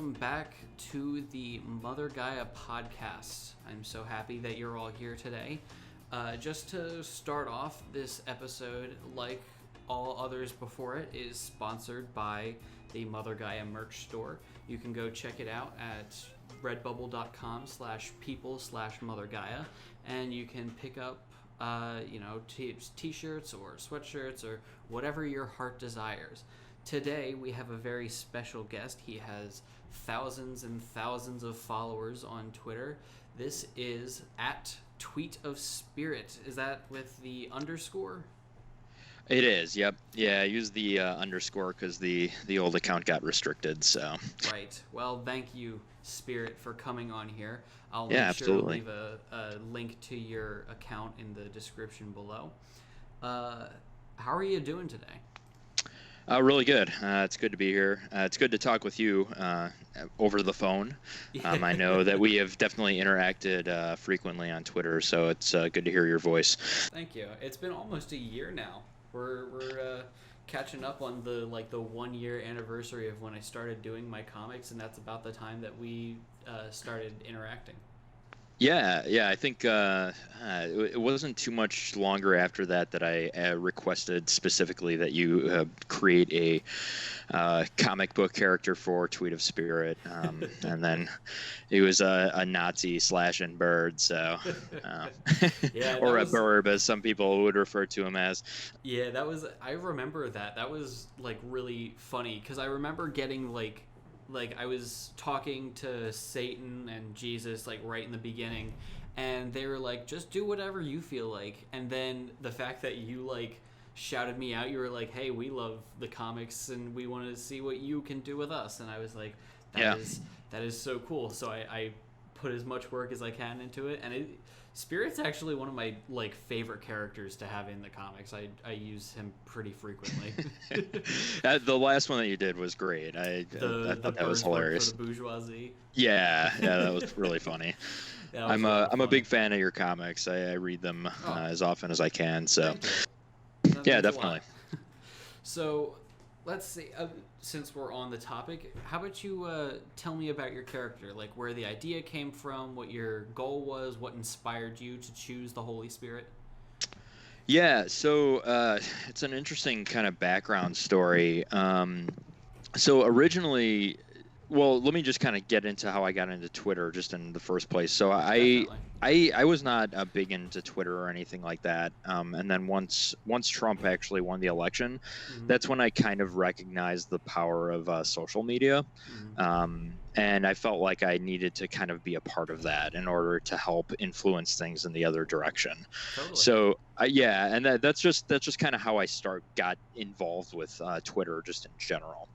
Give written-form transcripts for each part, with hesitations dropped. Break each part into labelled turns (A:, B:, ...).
A: welcome back to the Mother Gaia podcast. I'm so happy that you're all here today. Just to start off, this episode, like all others before it, is sponsored by the Mother Gaia merch store. You can go check it out at redbubble.com/people/Mother Gaia, and you can pick up t-shirts or sweatshirts or whatever your heart desires. Today we have a very special guest. He has thousands and thousands of followers on Twitter. This is at Tweet of Spirit. Is that with the underscore?
B: It is, yep. Yeah, I used the underscore because the old account got restricted, so.
A: Right. Well, thank you, Spirit, for coming on here. I'll
B: Yeah,
A: make sure to
B: absolutely.
A: leave a link to your account in the description below. How are you doing today?
B: Really good. It's good to be here. It's good to talk with you over the phone. I know that we have definitely interacted frequently on Twitter, so it's good to hear your voice.
A: Thank you. It's been almost a year now. We're catching up on the 1 year anniversary of when I started doing my comics, and that's about the time that we started interacting.
B: Yeah. I think it wasn't too much longer after that I requested specifically that you create a comic book character for Tweet of Spirit, and then it was a Nazi slashing bird, so
A: Yeah,
B: or a burb, as some people would refer to him as.
A: Yeah, I remember that. That was really funny because I remember getting like I was talking to Satan and Jesus right in the beginning, and they were like, just do whatever you feel like. And then the fact that you shouted me out, you were like, hey, we love the comics and we want to see what you can do with us. And I was like, that is so cool. So I put as much work as I can into it, and Spirit's actually one of my favorite characters to have in the comics. I use him pretty frequently.
B: The last one that you did was great. I thought that was hilarious.
A: For the bourgeoisie.
B: Yeah, that was really funny. I'm a big fan of your comics. I read them as often as I can. So yeah, definitely.
A: So let's see. Since we're on the topic, how about you tell me about your character, where the idea came from, what your goal was, what inspired you to choose the Holy Spirit?
B: Yeah, so it's an interesting kind of background story. So originally, well, let me just kind of get into how I got into Twitter just in the first place. So I was not big into Twitter or anything like that. And then once Trump actually won the election, that's when I kind of recognized the power of social media. And I felt like I needed to kind of be a part of that in order to help influence things in the other direction. Totally. So and that's just kind of how I got involved with Twitter just in general.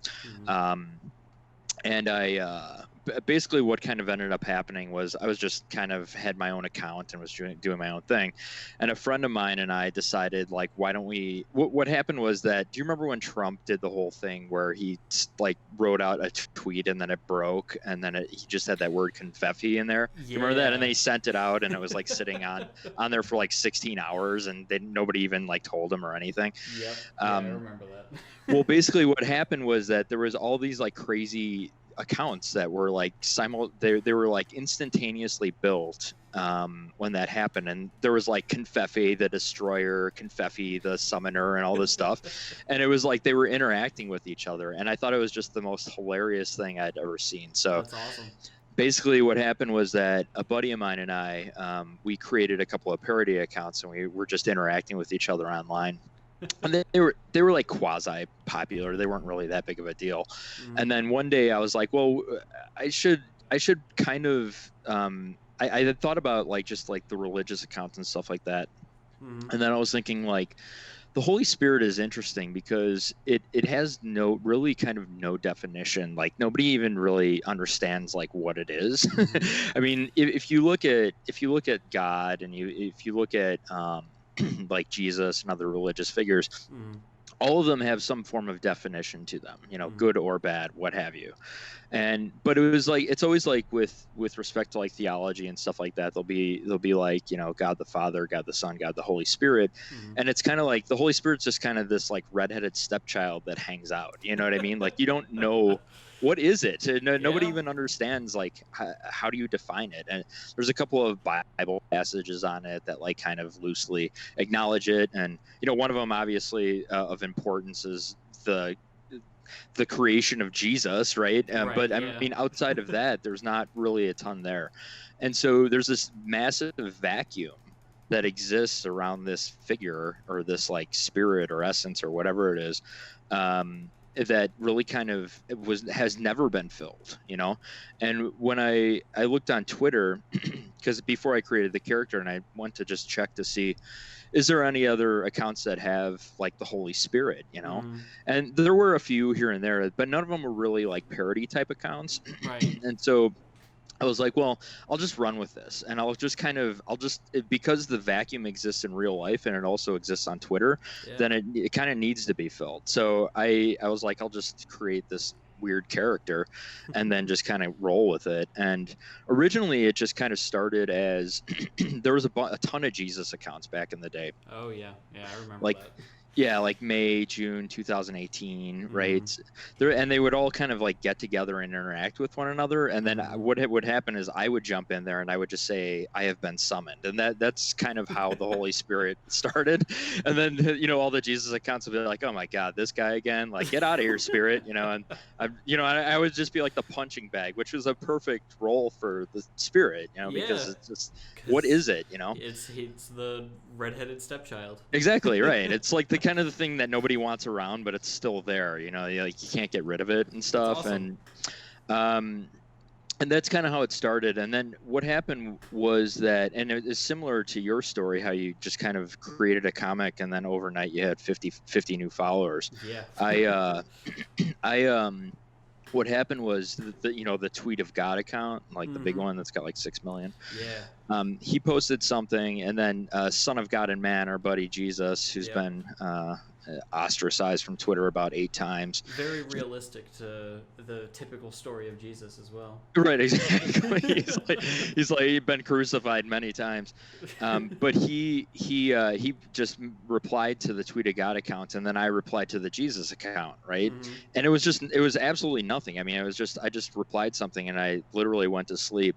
B: And I basically what kind of ended up happening was I was just kind of had my own account and was doing my own thing. And a friend of mine and I decided, why don't we, what happened was that, do you remember when Trump did the whole thing where he wrote out a tweet and then it broke and then he just had that word confetti in there? Yeah. Do you remember that? And then he sent it out and it was sitting on there for 16 hours and nobody even told him or anything.
A: Yep. I remember that.
B: Well, basically what happened was that there was all these crazy accounts that were they were instantaneously built when that happened, and there was Confetti the Destroyer, Confetti the Summoner, and all this stuff, and it was they were interacting with each other, and I thought it was just the most hilarious thing I'd ever seen. So
A: that's awesome.
B: Basically what happened was that a buddy of mine and I we created a couple of parody accounts, and we were just interacting with each other online. And they were quasi popular. They weren't really that big of a deal. And then one day I was like, well, I should kind of I had thought about just the religious accounts and stuff like that. And then I was thinking the Holy Spirit is interesting because it has no definition. Nobody even really understands what it is. I mean, if you look at God and if you look at Jesus and other religious figures, all of them have some form of definition to them, good or bad, what have you. But it was it's always with respect to theology and stuff like that, they'll be God the Father, God the Son, God the Holy Spirit. And it's kind of the Holy Spirit's just kind of this redheaded stepchild that hangs out, you know what I mean? You don't know what is it? Nobody
A: Yeah.
B: even understands like how do you define it. And there's a couple of Bible passages on it that like kind of loosely acknowledge it. And one of them obviously of importance is the creation of Jesus, right?
A: Right.
B: But I
A: Yeah.
B: mean, outside of that, there's not really a ton there. And so there's this massive vacuum that exists around this figure or this like spirit or essence or whatever it is, that really kind of has never been filled, And when I looked on Twitter, because before I created the character, and I went to just check to see, is there any other accounts that have like the Holy Spirit, And there were a few here and there, but none of them were really like parody type accounts.
A: Right.
B: And so I was like, well, I'll just run with this, and because the vacuum exists in real life and it also exists on Twitter,
A: Yeah.
B: then it kind of needs to be filled. So I was like, I'll just create this weird character and then just kind of roll with it. And originally it just kind of started as there was a ton of Jesus accounts back in the day.
A: Oh yeah, I remember
B: like
A: that.
B: Yeah, like May, June 2018, right? And they would all kind of like get together and interact with one another. And then what would happen is I would jump in there and I would just say, I have been summoned. And that's kind of how the Holy Spirit started. And then, all the Jesus accounts would be like, oh my God, this guy again, like, get out of here, Spirit, And I would just be like the punching bag, which was a perfect role for the Spirit, because it's just, what is it,
A: It's the redheaded stepchild.
B: Exactly, right. It's like the kind of the thing that nobody wants around, but it's still there, like you can't get rid of it and stuff.
A: Awesome.
B: And that's kind of how it started. And then what happened was that, and it is similar to your story, how you just kind of created a comic and then overnight you had 50 new followers.
A: Yeah.
B: What happened was the Tweet of God account, like the big one that's got like 6 million.
A: Yeah.
B: He posted something, and then Son of God and Man, our buddy Jesus, who's been ostracized from Twitter about 8 times.
A: Very realistic to the typical story of Jesus as well.
B: Right, exactly. he's been crucified many times, but he just replied to the Tweet of God account, and then I replied to the Jesus account, right? And it was absolutely nothing. I mean, I just replied something, and I literally went to sleep,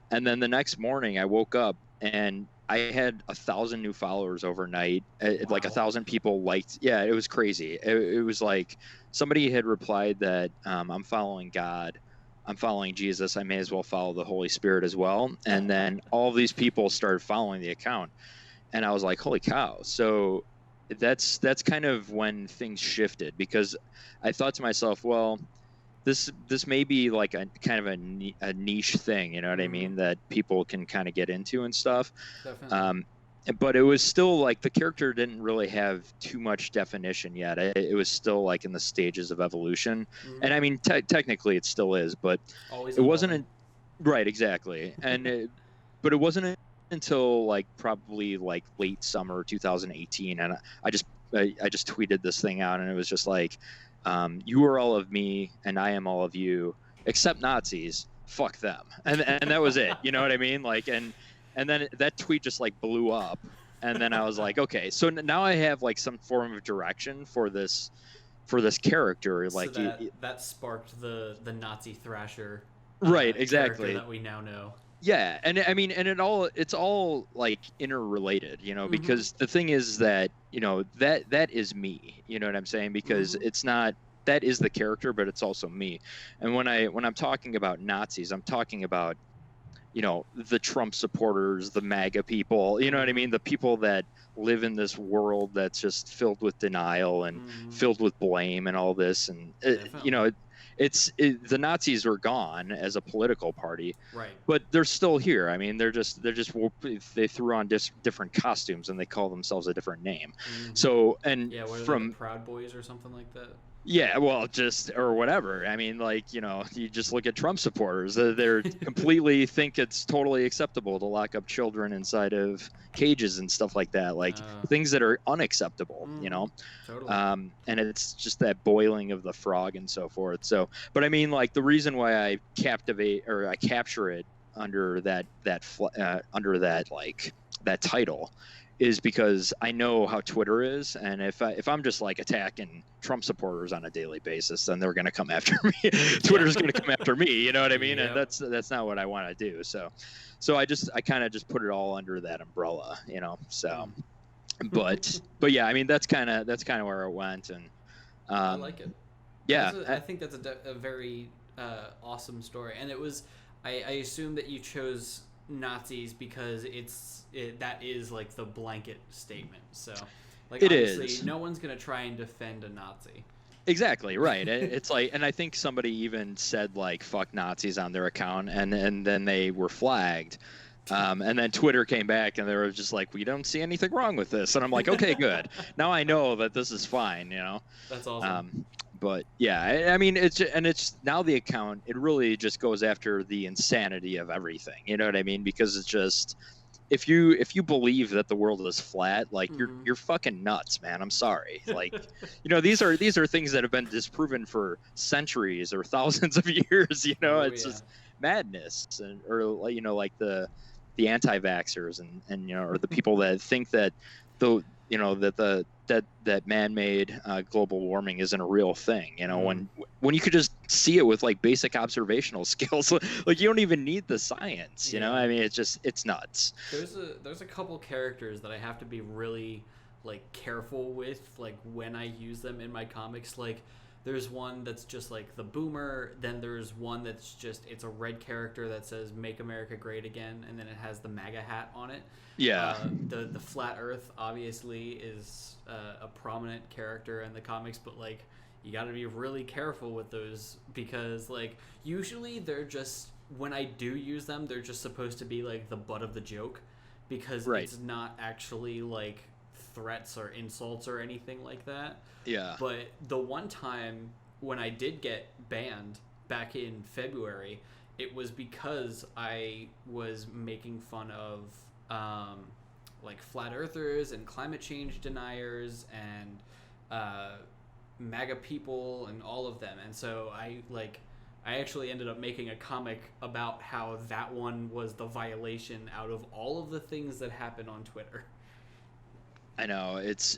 B: and then the next morning I woke up and I had 1,000 new followers overnight. Wow. Like 1,000 people liked. Yeah, it was crazy. It was like somebody had replied that I'm following God, I'm following Jesus, I may as well follow the Holy Spirit as well. And then all these people started following the account, and I was like, holy cow. So that's kind of when things shifted, because I thought to myself, well, this may be like a kind of a niche thing, you know what I mean, that people can kind of get into and stuff.
A: Definitely.
B: But it was still like the character didn't really have too much definition yet. It was still like in the stages of evolution. And I mean, technically it still is, but
A: Always
B: it wasn't right, exactly. And but it wasn't until like probably like late summer 2018, and I just tweeted this thing out, and it was just like, you are all of me and I am all of you, except Nazis, fuck them. And that was it. You know what I mean? Like, and then that tweet just like blew up. And then I was like, okay, so now I have like some form of direction for this character. Like,
A: so that sparked the Nazi Thrasher.
B: Right. Exactly.
A: That we now know.
B: Yeah. And I mean, and it's all like interrelated, because the thing is that, that is me, you know what I'm saying? Because it's not, that is the character, but it's also me. And when I'm talking about Nazis, I'm talking about, the Trump supporters, the MAGA people, you know what I mean? The people that live in this world that's just filled with denial and filled with blame and all this. And, the Nazis are gone as a political party,
A: right?
B: But they're still here. I mean, they threw on different costumes and they call themselves a different name. So, and
A: from the Proud Boys or something like that.
B: Yeah, well, or whatever. I mean, like, you just look at Trump supporters. They're completely think it's totally acceptable to lock up children inside of cages and stuff like that. Like things that are unacceptable,
A: Totally.
B: And it's just that boiling of the frog and so forth. So, but I mean, like the reason why I capture it under that title is because I know how Twitter is, and if I'm just like attacking Trump supporters on a daily basis, then they're going to come after me. Twitter's going to come after me, you know what I mean?
A: Yep.
B: And that's not what I want to do. So I kind of just put it all under that umbrella, you know. So, but yeah, I mean that's kind of where it went, and
A: I like it.
B: Yeah,
A: I think that's a very awesome story, and it was. I assume that you chose Nazis because that is like the blanket statement. So, like,
B: it
A: obviously,
B: is.
A: no one's gonna try and defend a Nazi.
B: Exactly right. It's like, and I think somebody even said like "fuck Nazis" on their account, and then they were flagged. And then Twitter came back and they were just like, we don't see anything wrong with this. And I'm like, okay, good. Now I know that this is fine, you know?
A: That's awesome.
B: But yeah, I mean, it's now the account, it really just goes after the insanity of everything. You know what I mean? Because it's just, if you believe that the world is flat, like you're fucking nuts, man. I'm sorry. Like, you know, these are things that have been disproven for centuries or thousands of years, you know? It's just madness. Or, you know, like the anti-vaxxers and you know, or the people that think that that man-made global warming isn't a real thing, you know, when you could just see it with like basic observational skills. Like you don't even need the science, you know. I mean, it's nuts.
A: There's a couple characters that I have to be really like careful with, like when I use them in my comics. Like there's one that's just like the boomer, then there's one that's just, it's a red character that says "Make America Great Again," and then it has the MAGA hat on it.
B: Yeah.
A: The flat Earth obviously is a prominent character in the comics, but like you got to be really careful with those because like usually they're just, when I do use them, they're just supposed to be like the butt of the joke because it's not actually like threats or insults or anything like that.
B: Yeah.
A: But the one time when I did get banned back in February, it was because I was making fun of like flat earthers and climate change deniers and MAGA people and all of them. And so I actually ended up making a comic about how that one was the violation out of all of the things that happen on Twitter.
B: I know, it's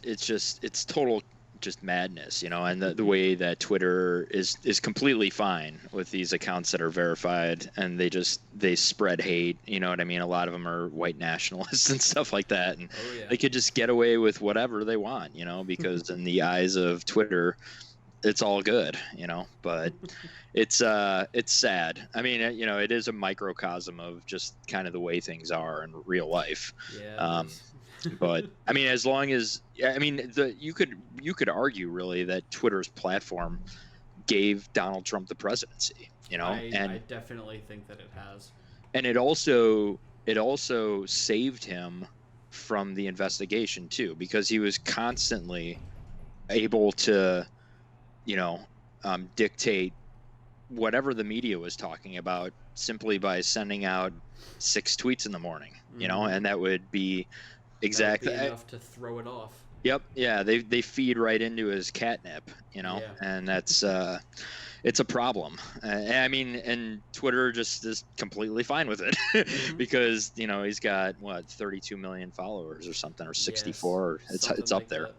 B: total just madness, you know, and the way that Twitter is completely fine with these accounts that are verified, and they spread hate, you know what I mean? A lot of them are white nationalists and stuff like that, and they could just get away with whatever they want, you know, because in the eyes of Twitter, it's all good, you know. But it's sad. I mean, you know, it is a microcosm of just kind of the way things are in real life. But I mean, as long as, I mean, you could argue really that Twitter's platform gave Donald Trump the presidency, you know. I
A: definitely think that it has.
B: And it also saved him from the investigation too, because he was constantly able to, you know, dictate whatever the media was talking about simply by sending out 6 tweets in the morning, you know, and that would be exactly
A: enough to throw it off.
B: Yep. Yeah. They feed right into his catnip, you know, and that's it's a problem. I mean, and Twitter just is completely fine with it because, you know, he's got 32 million followers or something, or 64. It's up like there.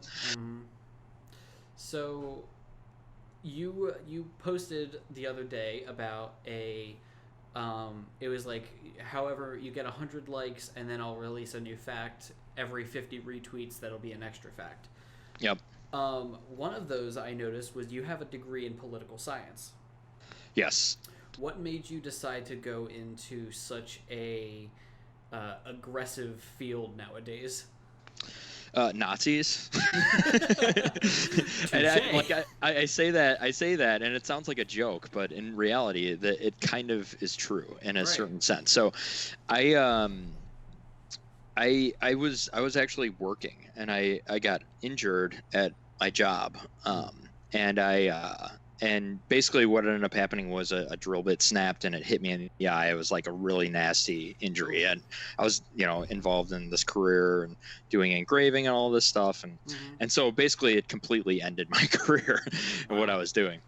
A: So you posted the other day about it was like, however, you get 100 likes and then I'll release a new fact. Every 50 retweets, that'll be an extra fact.
B: Yep.
A: One of those I noticed was you have a degree in political science.
B: Yes.
A: What made you decide to go into such a aggressive field nowadays?
B: Nazis. And I say that, and it sounds like a joke, but in reality, it kind of is true in a certain sense. So, I was actually working, and I got injured at my job, and basically what ended up happening was a drill bit snapped and it hit me in the eye. It was like a really nasty injury, and I was, you know, involved in this career and doing engraving and all this stuff, and so basically it completely ended my career and what I was doing.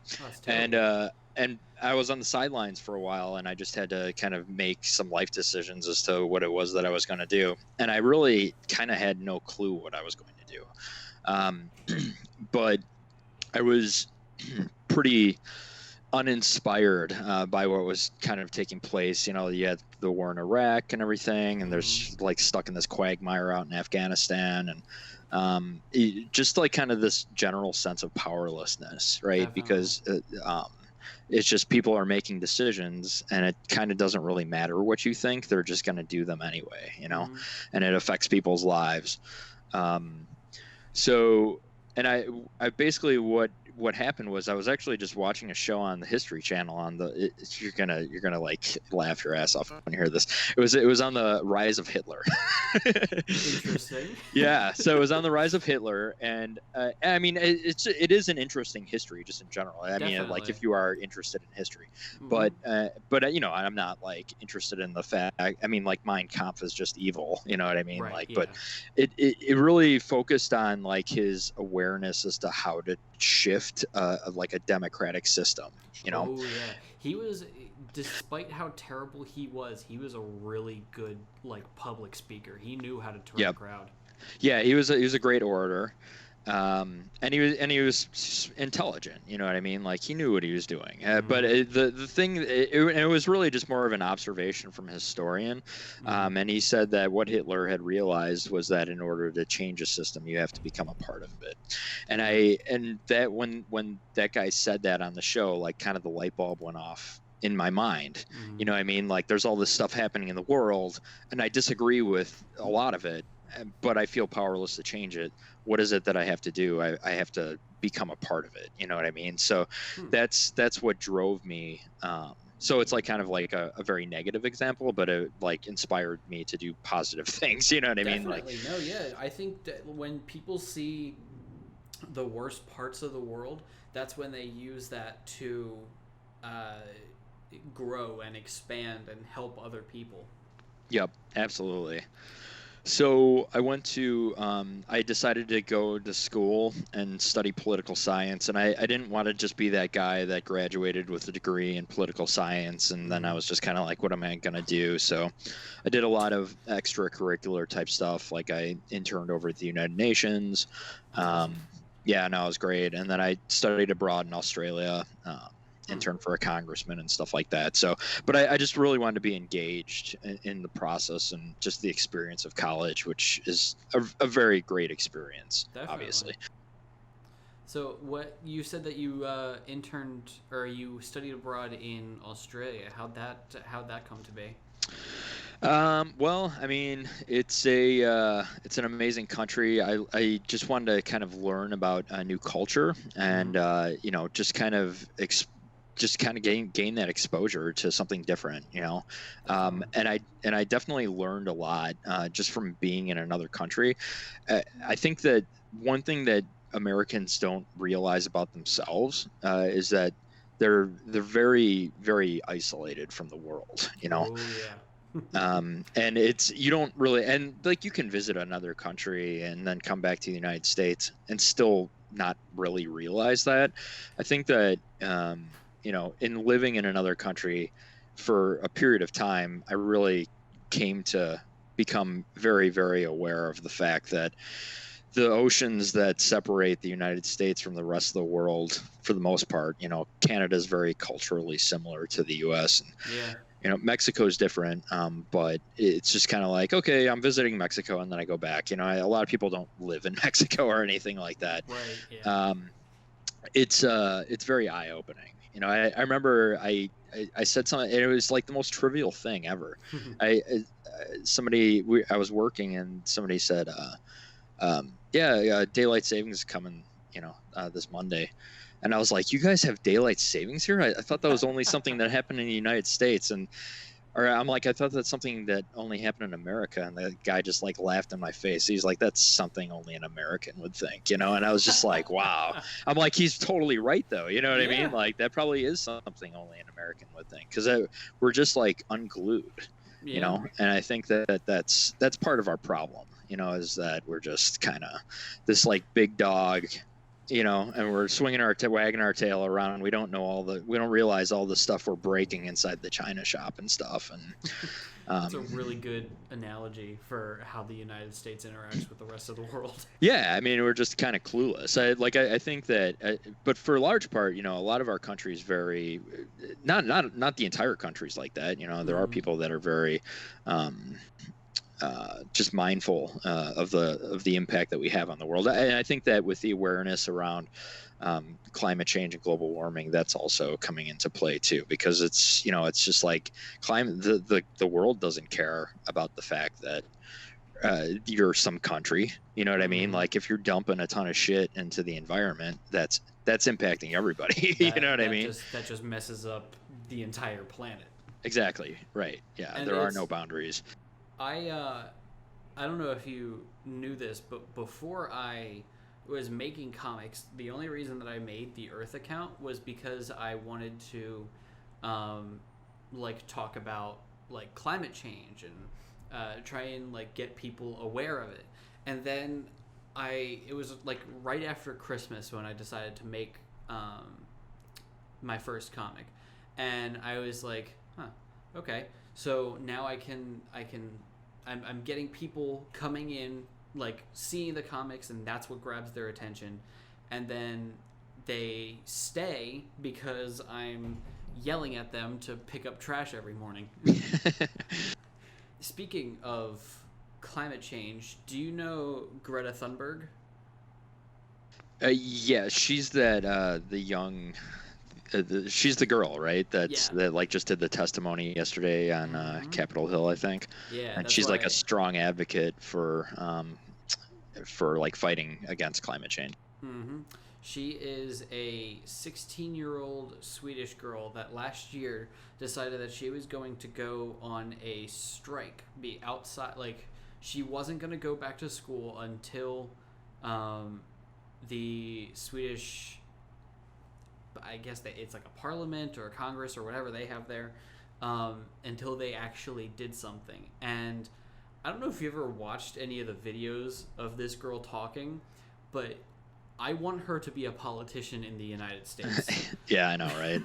B: and I was on the sidelines for a while, and I just had to kind of make some life decisions as to what it was that I was going to do. And I really kind of had no clue what I was going to do. But I was pretty uninspired by what was kind of taking place. You know, you had the war in Iraq and everything, and there's like stuck in this quagmire out in Afghanistan, and just like kind of this general sense of powerlessness, right?
A: Definitely.
B: Because it's just people are making decisions, and it kind of doesn't really matter what you think. They're just going to do them anyway, you know, and it affects people's lives. So, and I basically what happened was I was actually just watching a show on the History Channel on the you're gonna like laugh your ass off when you hear this. It was on the rise of Hitler.
A: Interesting.
B: Yeah, so it was on the rise of Hitler, and I mean it is an interesting history just in general. I mean, like if you are interested in history, but you know, I'm not like interested in the fact. I mean, like Mein Kampf is just evil, you know what I mean?
A: Right,
B: like,
A: yeah.
B: but it really focused on like his awareness as to how to shift like a democratic system, you know.
A: Oh yeah, he was, despite how terrible he was a really good like public speaker. He knew how to turn a crowd.
B: Yeah, he was a great orator, and he was intelligent. You know what I mean? Like he knew what he was doing. But the thing, it was really just more of an observation from a historian, and he said that what Hitler had realized was that in order to change a system, you have to become a part of it. And that when that guy said that on the show, like kind of the light bulb went off in my mind. You know what I mean? Like there's all this stuff happening in the world, and I disagree with a lot of it, but I feel powerless to change it. What is it that I have to do? I have to become a part of it. You know what I mean? So that's what drove me. So it's like kind of like a very negative example, but it like inspired me to do positive things. You know what I mean?
A: Like, no, yeah. I think that when people see the worst parts of the world, that's when they use that to grow and expand and help other people.
B: Yep, absolutely. So I went to, I decided to go to school and study political science. And I didn't want to just be that guy that graduated with a degree in political science. And then I was just kind of like, what am I going to do? So I did a lot of extracurricular type stuff. Like I interned over at the United Nations. Yeah, no, it was great. And then I studied abroad in Australia. Intern for a congressman and stuff like that. So, but I just really wanted to be engaged in the process and just the experience of college, which is a very great experience. Definitely. Obviously.
A: So what you said that you interned or you studied abroad in Australia. How'd that come to be?
B: Well, I mean, it's an amazing country. I just wanted to kind of learn about a new culture and, you know, just kind of gain that exposure to something different, you know. And I definitely learned a lot just from being in another country. I think that one thing that Americans don't realize about themselves is that they're very, very isolated from the world, you know.
A: Oh, yeah.
B: And it's, you don't really, and like you can visit another country and then come back to the United States and still not really realize that. I think that, you know, in living in another country for a period of time, I really came to become very, very aware of the fact that the oceans that separate the United States from the rest of the world, for the most part, you know, Canada is very culturally similar to the U.S. And, you know, Mexico is different, but it's just kind of like, okay, I'm visiting Mexico and then I go back. You know, a lot of people don't live in Mexico or anything like that.
A: Right. Yeah.
B: It's very eye-opening. You know, I remember I said something, and it was like the most trivial thing ever. I was working, and somebody said, daylight savings is coming, you know, this Monday. And I was like, you guys have daylight savings here? I thought that was only something that happened in the United States. Or I'm like, I thought that's something that only happened in America. And the guy just like laughed in my face. He's like, that's something only an American would think, you know? And I was just like, wow. I'm like, he's totally right though. You know what I mean? Like that probably is something only an American would think. Cause we're just like unglued, you know? And I think that's part of our problem, you know, is that we're just kind of this like big dog and we're swinging wagging our tail around. We don't realize all the stuff we're breaking inside the China shop and stuff. And
A: that's a really good analogy for how the United States interacts with the rest of the world.
B: Yeah, I mean, we're just kind of clueless. I think that, but for a large part, a lot of our country is very, not the entire country's like that. There are people that are very, just mindful of the impact that we have on the world. And I think that with the awareness around climate change and global warming, that's also coming into play too, because it's just like climate. The world doesn't care about the fact that you're some country. You know what I mean? Like if you're dumping a ton of shit into the environment, that's impacting everybody. You know what I mean?
A: That just messes up the entire planet.
B: Exactly. Right. Yeah. And there are no boundaries.
A: I don't know if you knew this, but before I was making comics, the only reason that I made the Earth account was because I wanted to talk about like climate change and try and like get people aware of it. And then it was like right after Christmas when I decided to make my first comic, and I was like, okay, so now I'm getting people coming in, like seeing the comics, and that's what grabs their attention, and then they stay because I'm yelling at them to pick up trash every morning. Speaking of climate change, do you know Greta Thunberg?
B: Yeah, she's that the young. She's the girl, right? That like just did the testimony yesterday on Capitol Hill, I think.
A: Yeah,
B: and she's like a strong advocate for like fighting against climate change.
A: Mm-hmm. She is a 16-year-old Swedish girl that last year decided that she was going to go on a strike, be outside. Like she wasn't going to go back to school until the Swedish, I guess it's like a parliament or a congress or whatever they have there, until they actually did something. And I don't know if you ever watched any of the videos of this girl talking, but I want her to be a politician in the United States.
B: Yeah, I know, right?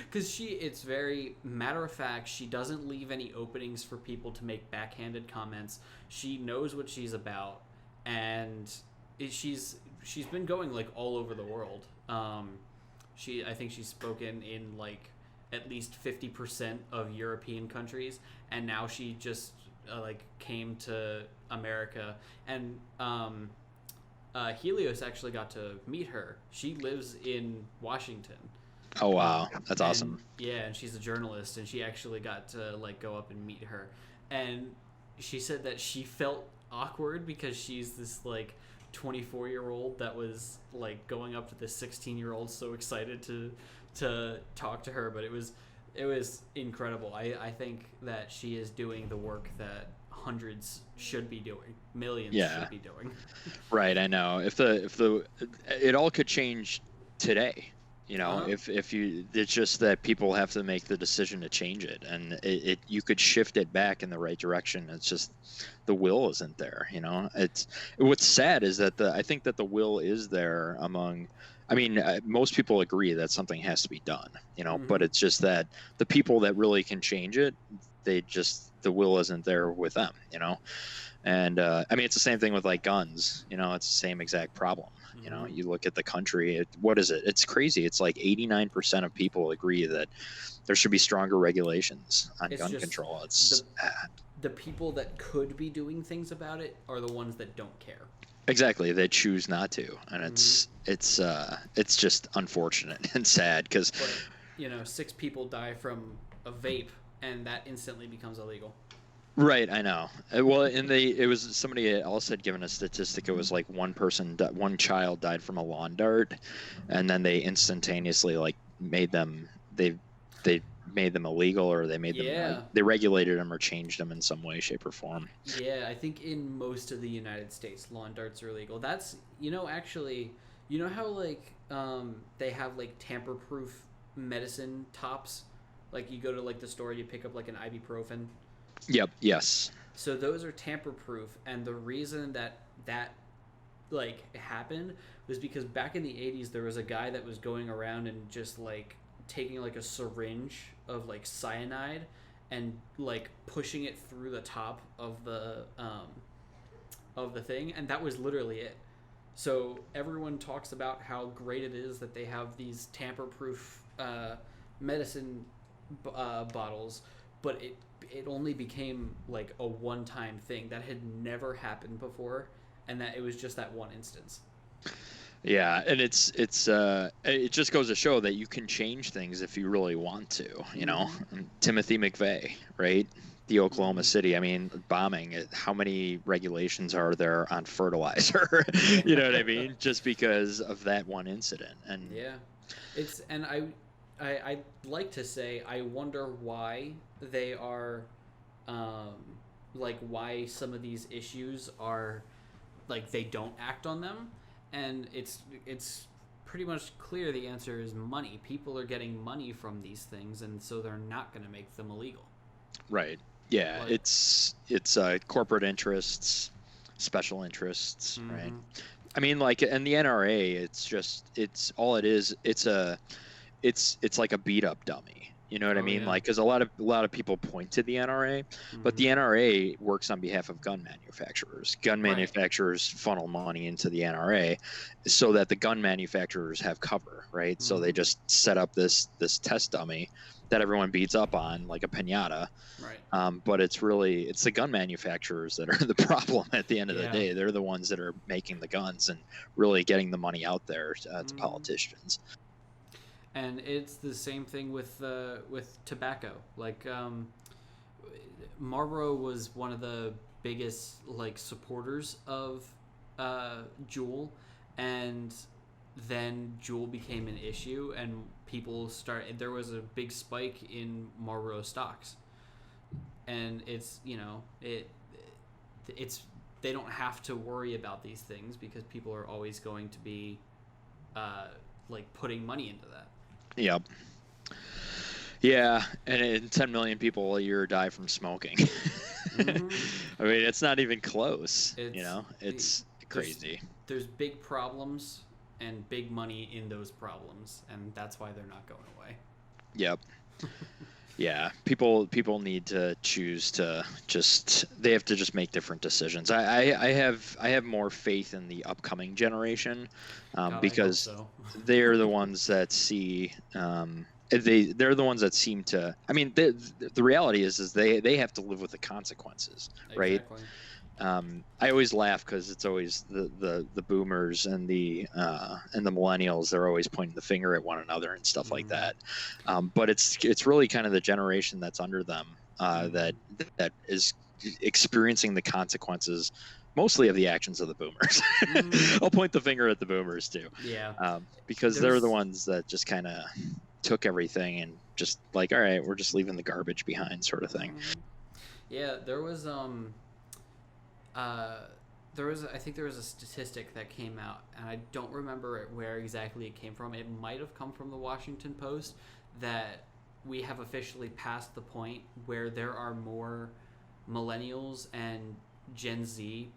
A: Because it's very matter of fact. She doesn't leave any openings for people to make backhanded comments. She knows what she's about, and she's been going like all over the world. I think she's spoken in like at least 50% of European countries, and now she just came to America, and Helios actually got to meet her. She lives in Washington.
B: Oh wow, that's awesome.
A: Yeah, and she's a journalist, and she actually got to go up and meet her, and she said that she felt awkward because she's this 24-year-old that was going up to this 16-year-old so excited to talk to her, but it was incredible. I think that she is doing the work that hundreds should be doing, millions should be doing.
B: Right, I know. If it all could change today, if you, it's just that people have to make the decision to change it, and you could shift it back in the right direction. It's just the will isn't there. It's what's sad is that I think that the will is there among. I mean, most people agree that something has to be done, but it's just that the people that really can change it, the will isn't there with them, and I mean, it's the same thing with guns, it's the same exact problem. You look at the country, what is it? It's crazy. It's 89% of people agree that there should be stronger regulations on gun control. It's
A: the people that could be doing things about it are the ones that don't care.
B: Exactly, they choose not to, and it's just unfortunate and sad because
A: 6 people die from a vape, and that instantly becomes illegal.
B: Right, I know. Well, it was somebody else had given a statistic. It was one child died from a lawn dart, and then they instantaneously made them they made them illegal, or they made them they regulated them or changed them in some way, shape, or form.
A: Yeah, I think in most of the United States, lawn darts are illegal. That's actually, how they have tamper-proof medicine tops. You go to the store, you pick up an ibuprofen.
B: Yep. Yes.
A: So those are tamper-proof, and the reason that like happened was because back in the 80s there was a guy that was going around and just like taking like a syringe of like cyanide and like pushing it through the top of the thing, and that was literally it. So everyone talks about how great it is that they have these tamper-proof medicine bottles, but it only became like a one-time thing that had never happened before, and that it was just that one instance.
B: Yeah, and it just goes to show that you can change things if you really want to, you know. Timothy McVeigh, right? The Oklahoma City, I mean, bombing, how many regulations are there on fertilizer? You know what I mean? Just because of that one incident. And
A: yeah, it's, and I'd like to say I wonder why they are like why some of these issues are like they don't act on them, and it's pretty much clear the answer is money. People are getting money from these things, and so they're not going to make them illegal.
B: Right. Yeah,
A: Like,
B: it's corporate interests, special interests, right? I mean, like, and the NRA, it's all it is. It's like a beat up dummy. You know what I mean?
A: Yeah.
B: Like, because a lot of people point to the NRA, but the NRA works on behalf of gun manufacturers. Gun manufacturers funnel money into the NRA so that the gun manufacturers have cover, right? So they just set up this test dummy that everyone beats up on like a piñata.
A: Right.
B: But it's the gun manufacturers that are the problem at the end of the day. They're the ones that are making the guns and really getting the money out there to politicians.
A: And it's the same thing with tobacco. Like Marlboro was one of the biggest like supporters of Juul, and then Juul became an issue, and people started. There was a big spike in Marlboro stocks, and it's it's they don't have to worry about these things because people are always going to be like putting money into that.
B: Yep. Yeah, and 10 million people a year die from smoking. I mean, it's not even close. It's crazy.
A: There's big problems and big money in those problems, and that's why they're not going away.
B: Yep. Yeah, people need to choose to they have to just make different decisions. I have more faith in the upcoming generation because they're the ones that see they're the ones that seem to. I mean, the reality is they have to live with the consequences, right?
A: Exactly.
B: I always laugh because it's always the boomers and the millennials. They're always pointing the finger at one another and stuff like that. But it's really kind of the generation that's under them that is experiencing the consequences, mostly of the actions of the boomers. I'll point the finger at the boomers too.
A: Yeah.
B: Because they're the ones that just kind of took everything and just like, all right, we're just leaving the garbage behind, sort of thing.
A: Yeah, there was I think there was a statistic that came out, and I don't remember where exactly it came from. It might have come from the Washington Post, that we have officially passed the point where there are more millennials and Gen Z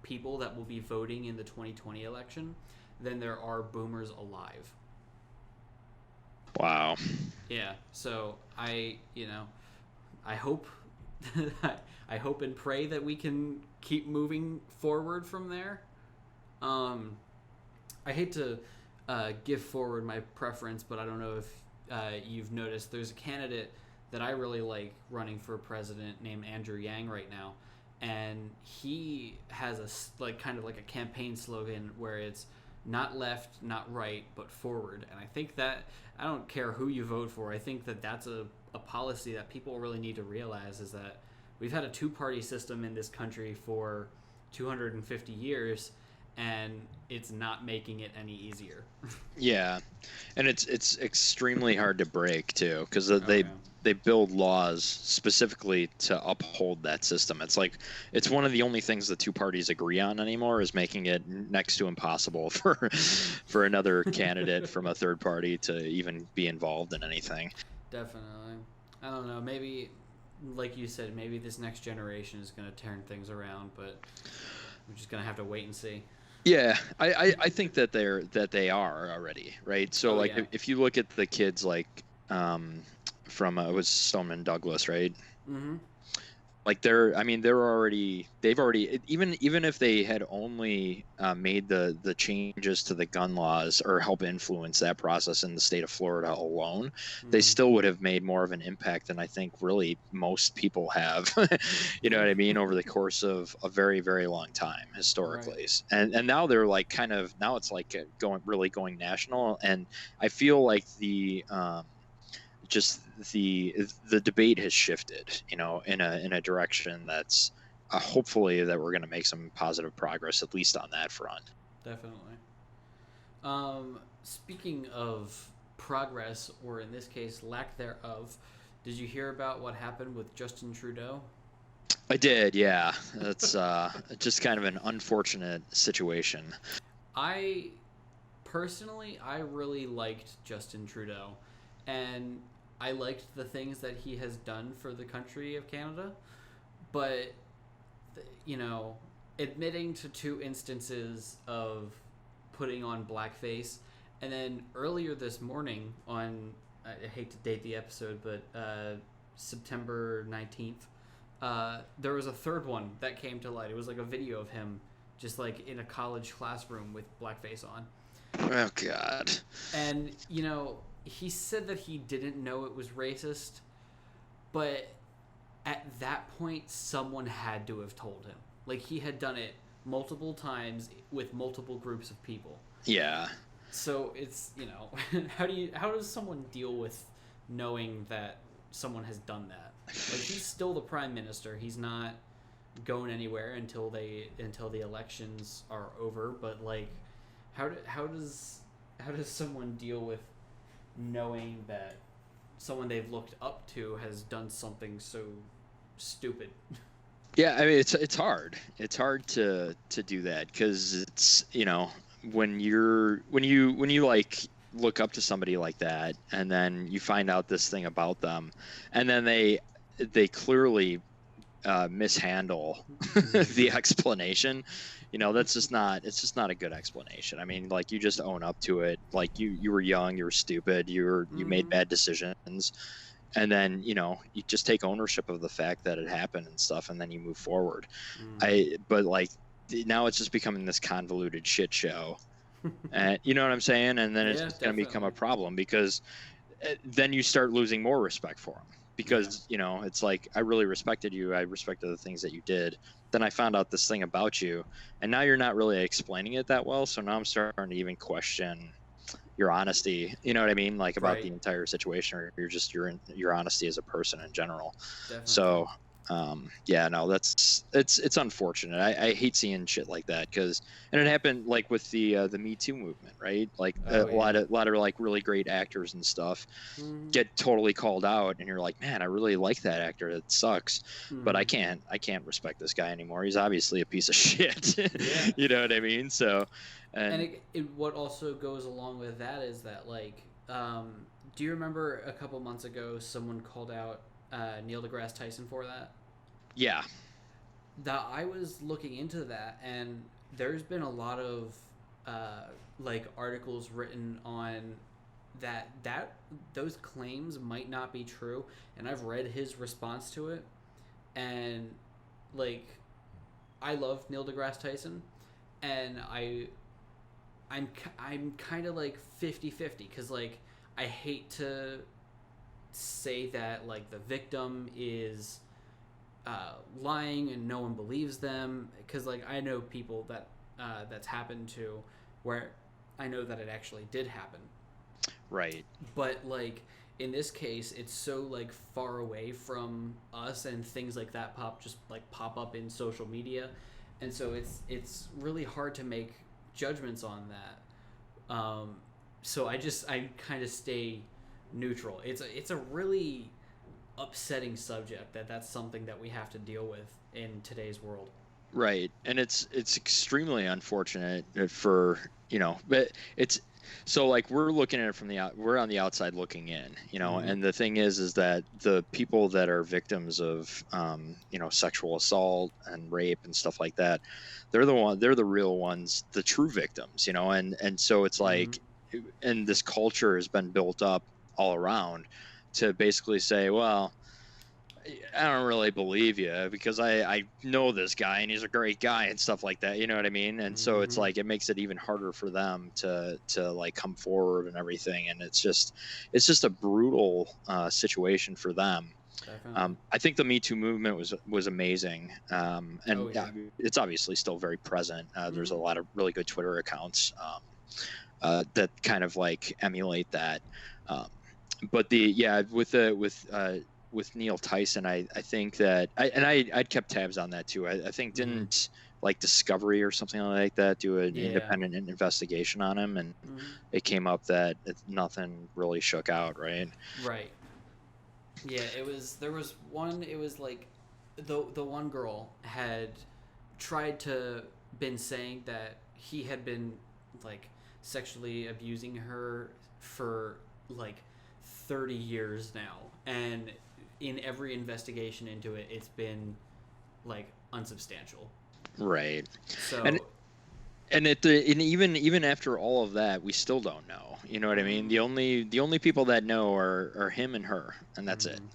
A: people that will be voting in the 2020 election than there are boomers alive.
B: Wow.
A: Yeah, so I hope I hope and pray that we can keep moving forward from there. I hate to give forward my preference, but I don't know if you've noticed there's a candidate that I really like running for president named Andrew Yang right now, and he has a kind of like a campaign slogan where it's not left, not right, but forward. And I think that I don't care who you vote for. I think that that's a policy that people really need to realize, is that we've had a two-party system in this country for 250 years, and it's not making it any easier.
B: Yeah, and it's extremely hard to break too, because they build laws specifically to uphold that system. It's like it's one of the only things the two parties agree on anymore, is making it next to impossible for another candidate from a third party to even be involved in anything.
A: Definitely. I don't know, maybe like you said, maybe this next generation is going to turn things around, but we're just going to have to wait and see.
B: Yeah, I think that they are already, right? So
A: Oh
B: like
A: yeah.
B: if you look at the kids like from it was Stoneman Douglas, right?
A: Mm-hmm.
B: Like I mean they've already even if they had only made the changes to the gun laws or help influence that process in the state of Florida alone, they
A: Mm.
B: still would have made more of an impact than I think really most people have. You know what I mean, over the course of a very very long time
A: Right.
B: historically. And now they're like kind of now it's like going national, and I feel like just the debate has shifted, in a direction that's hopefully that we're going to make some positive progress, at least on that front.
A: Definitely. Speaking of progress, or in this case, lack thereof, did you hear about what happened with Justin Trudeau?
B: I did, yeah. That's just kind of an unfortunate situation.
A: I personally, I really liked Justin Trudeau, and I liked the things that he has done for the country of Canada. But you know, admitting to two instances of putting on blackface, and then earlier this morning on, I hate to date the episode, but September 19th, there was a third one that came to light. It was like a video of him just like in a college classroom with blackface on.
B: Oh God.
A: And, he said that he didn't know it was racist, but at that point, someone had to have told him. Like, he had done it multiple times with multiple groups of people.
B: Yeah.
A: So it's, how does someone deal with knowing that someone has done that? Like, he's still the prime minister. He's not going anywhere until the elections are over. But like, how does someone deal with knowing that someone they've looked up to has done something so stupid?
B: Yeah, I mean it's hard. It's hard to do that because it's when you like look up to somebody like that and then you find out this thing about them and then they clearly mishandle the explanation. That's just not it's just not a good explanation. I mean, like, you just own up to it. Like, you were young, you were stupid, you made
A: Mm-hmm.
B: bad decisions, and then you just take ownership of the fact that it happened and stuff, and then you move forward.
A: Mm.
B: But like, now it's just becoming this convoluted shit show, and you know what I'm saying, and then it's
A: Yeah,
B: just going to become a
A: definitely.
B: problem because then you start losing more respect for him
A: Yeah.
B: because it's like, I really respected you, I respected the things that you did, then I found out this thing about you, and now you're not really explaining it that well, so now I'm starting to even question your honesty, you know what I mean, like, about the
A: Right.
B: entire situation, or your honesty as a person in general.
A: Definitely.
B: So yeah, no, it's unfortunate. I hate seeing shit like that and it happened like with the Me Too movement, right? Like, a
A: Oh
B: lot
A: yeah.
B: of like really great actors and stuff
A: Mm-hmm.
B: get totally called out, and you're like, man, I really like that actor. It sucks, but I
A: Mm-hmm.
B: can't respect this guy anymore. He's obviously a piece of shit.
A: Yeah.
B: You know what I mean? So,
A: And
B: and
A: what also goes along with that is that, like, do you remember a couple months ago someone called out Neil deGrasse Tyson for that?
B: yeah,
A: That I was looking into that, and there's been a lot of uh, like articles written on that those claims might not be true, and I've read his response to it, and like, I love Neil deGrasse Tyson, and I'm kind of like 50-50 because, like, I hate to say that, like, the victim is lying and no one believes them, because, like, I know people that that's happened to, where I know that it actually did happen,
B: right.
A: but like, in this case it's so like far away from us, and things like that pop up in social media, and so it's really hard to make judgments on that. So I kind of stay neutral. It's a really upsetting subject that's something that we have to deal with in today's world.
B: Right, and it's extremely unfortunate for but it's So like we're looking at it from we're on the outside looking in,
A: Mm-hmm.
B: and the thing is that the people that are victims of sexual assault and rape and stuff like that, they're the real ones, the true victims, and so it's
A: Mm-hmm.
B: like, and this culture has been built up all around to basically say, well, I don't really believe you because I know this guy and he's a great guy and stuff like that. You know what I mean? And so it's
A: Mm-hmm.
B: like it makes it even harder for them to like come forward and everything. And it's just a brutal situation for them.
A: Definitely.
B: I think the Me Too movement was amazing,
A: Oh
B: and
A: yeah.
B: it's obviously still very present. There's a
A: Mm-hmm.
B: lot of really good Twitter accounts that kind of like emulate that. Um, but with Neil Tyson, I think that I'd kept tabs on that too. I think
A: Mm-hmm.
B: didn't like Discovery or something like that do an
A: Yeah.
B: independent investigation on him, and
A: Mm-hmm.
B: it came up that nothing really shook out, right?
A: Right. Yeah, it was there was one it was like the one girl had tried to been saying that he had been like sexually abusing her for like 30 years now, and in every investigation into it it's been like unsubstantial.
B: Right. And
A: So,
B: and even after all of that, we still don't know. You know what I mean?
A: mm,
B: The only people that know are him and her, and that's it.
A: mm,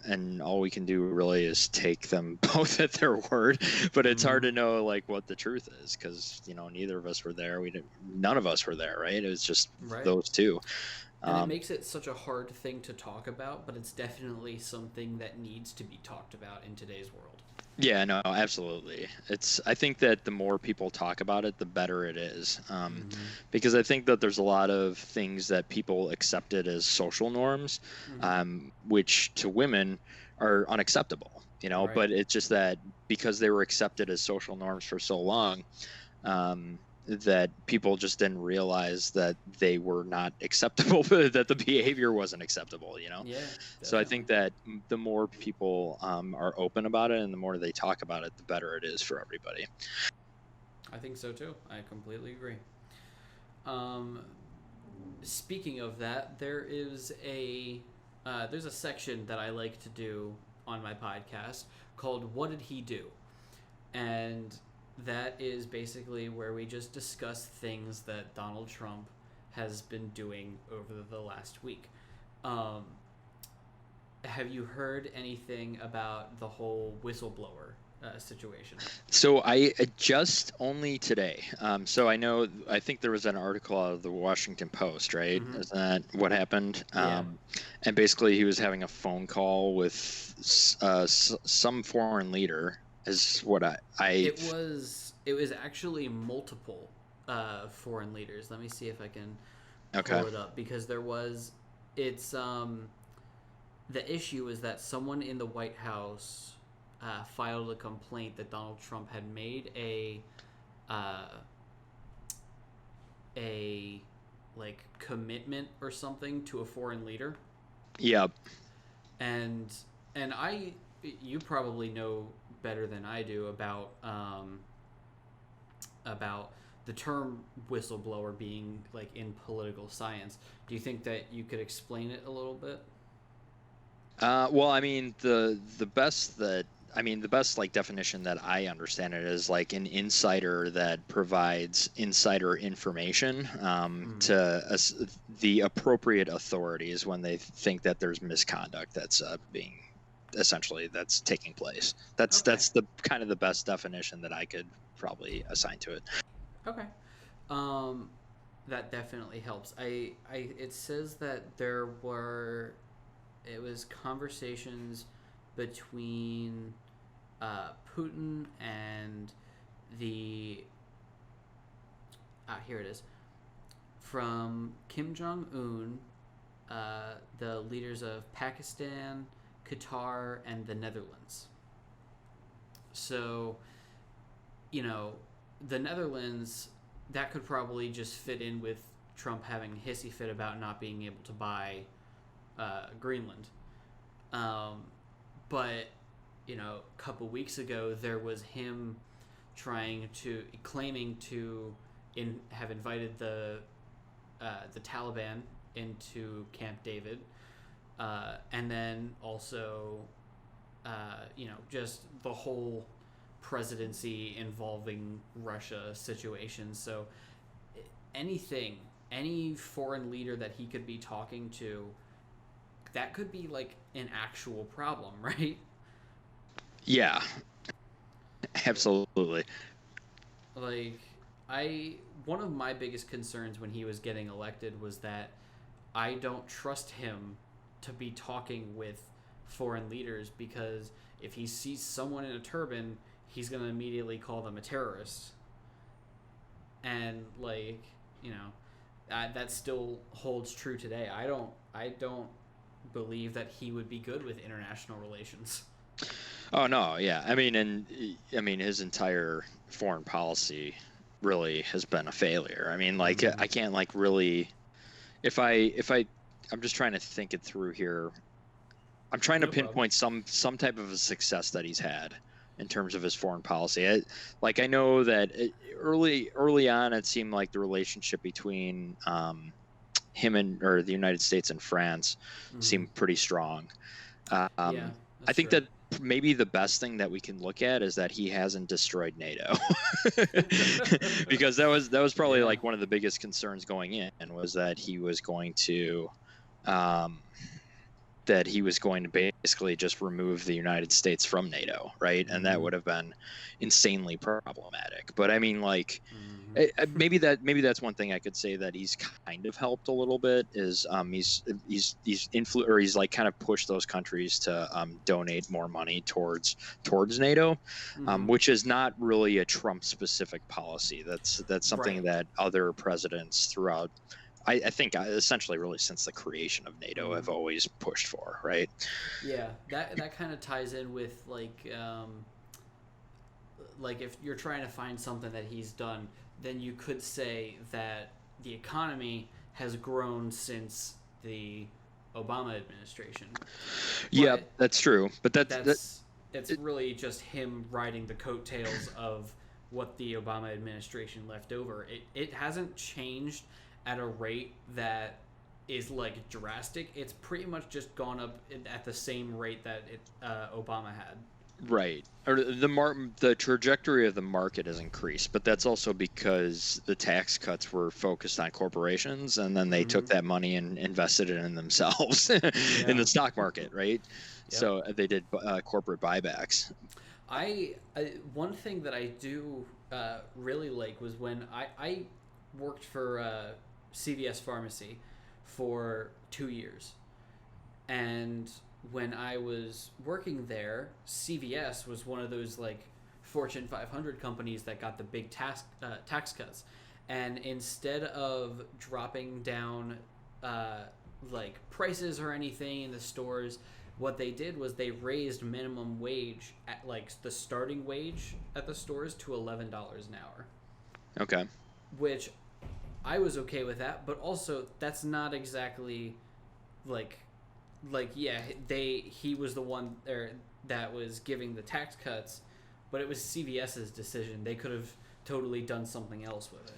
B: And all we can do really is take them both at their word, but it's hard
A: mm,
B: to know like what the truth is because neither of us were there. None of us were there, right? It was just
A: right.
B: those two.
A: And it
B: um,
A: makes it such a hard thing to talk about, but it's definitely something that needs to be talked about in today's world.
B: yeah, no, absolutely. I think that the more people talk about it, the better it is,
A: Mm-hmm.
B: because I think that there's a lot of things that people accepted as social norms,
A: Mm-hmm.
B: which to women are unacceptable.
A: Right.
B: But it's just that because they were accepted as social norms for so long, that people just didn't realize that they were not acceptable, that the behavior wasn't acceptable.
A: Yeah,
B: So I
A: definitely.
B: think that the more people are open about it and the more they talk about it, the better it is for everybody.
A: I think so too. I completely agree. Um, Speaking of that, there's a section that I like to do on my podcast called "What Did He Do?" and that is basically where we just discuss things that Donald Trump has been doing over the last week. Um, have you heard anything about the whole whistleblower situation?
B: So I just only today. So I think there was an article out of the Washington Post, right?
A: Mm-hmm.
B: Is that what happened?
A: Yeah.
B: And basically he was having a phone call with some foreign leader, is what I
A: It was actually multiple foreign leaders. Let me see if I can
B: okay.
A: pull it up because it's the issue is that someone in the White House filed a complaint that Donald Trump had made uh, a like commitment or something to a foreign leader,
B: Yep.
A: and and I you probably know better than I do about the term whistleblower being like in political science. Do you think that you could explain it a little bit?
B: Well, I mean, the best like definition that I understand it is like an insider that provides insider information
A: Mm.
B: to the appropriate authorities when they think that there's misconduct that's being essentially that's taking place. That's
A: Okay.
B: that's the kind of the best definition that I could probably assign to it.
A: Okay. Um, that definitely helps. It says that it was conversations between Putin and the here it is from Kim Jong Un, the leaders of Pakistan, Qatar, and the Netherlands. So you know, the Netherlands, that could probably just fit in with Trump having a hissy fit about not being able to buy Greenland. Um, but, a couple weeks ago, there was him claiming to have invited the Taliban into Camp David, and then also, just the whole presidency involving Russia situation. So any foreign leader that he could be talking to, that could be like an actual problem, right?
B: Yeah, absolutely.
A: Like, one of my biggest concerns when he was getting elected was that I don't trust him to be talking with foreign leaders, because if he sees someone in a turban, he's going to immediately call them a terrorist. And that still holds true today. I don't believe that he would be good with international relations.
B: Oh no, yeah. I mean, his entire foreign policy really has been a failure. I mean, like, I can't like really, if I'm just trying to think it through here. I'm trying to pinpoint some type of a success that he's had in terms of his foreign policy. I know that early on, it seemed like the relationship between him or the United States and France seemed pretty strong. I think that maybe the best thing that we can look at is that he hasn't destroyed NATO, because that was probably like one of the biggest concerns going in, was that he was going to basically just remove the United States from NATO, right? And that would have been insanely problematic. But I mean, like, maybe that's one thing I could say that he's kind of helped a little bit, is he's like kind of pushed those countries to donate more money towards NATO, which is not really a Trump specific policy. That's something that other presidents throughout, I think, essentially really since the creation of NATO have always pushed for, right?
A: Yeah, that kind of ties in with like if you're trying to find something that he's done, then you could say that the economy has grown since the Obama administration.
B: Yeah, that's true. But
A: it's really just him riding the coattails of what the Obama administration left over. It hasn't changed at a rate that is like drastic. It's pretty much just gone up at the same rate that Obama had.
B: Right. Or the trajectory of the market has increased, but that's also because the tax cuts were focused on corporations, and then they took that money and invested it in themselves in the stock market, right? Yep. So they did corporate buybacks.
A: One thing that I do really like was when I worked for CVS Pharmacy for 2 years, and when I was working there, CVS was one of those like Fortune 500 companies that got the big tax cuts, and instead of dropping down like prices or anything in the stores, what they did was they raised minimum wage at like the starting wage at the stores to $11 an hour.
B: Okay.
A: Which I was okay with that, but also that's not exactly he was the one there that was giving the tax cuts, but it was CVS's decision. They could have totally done something else with it.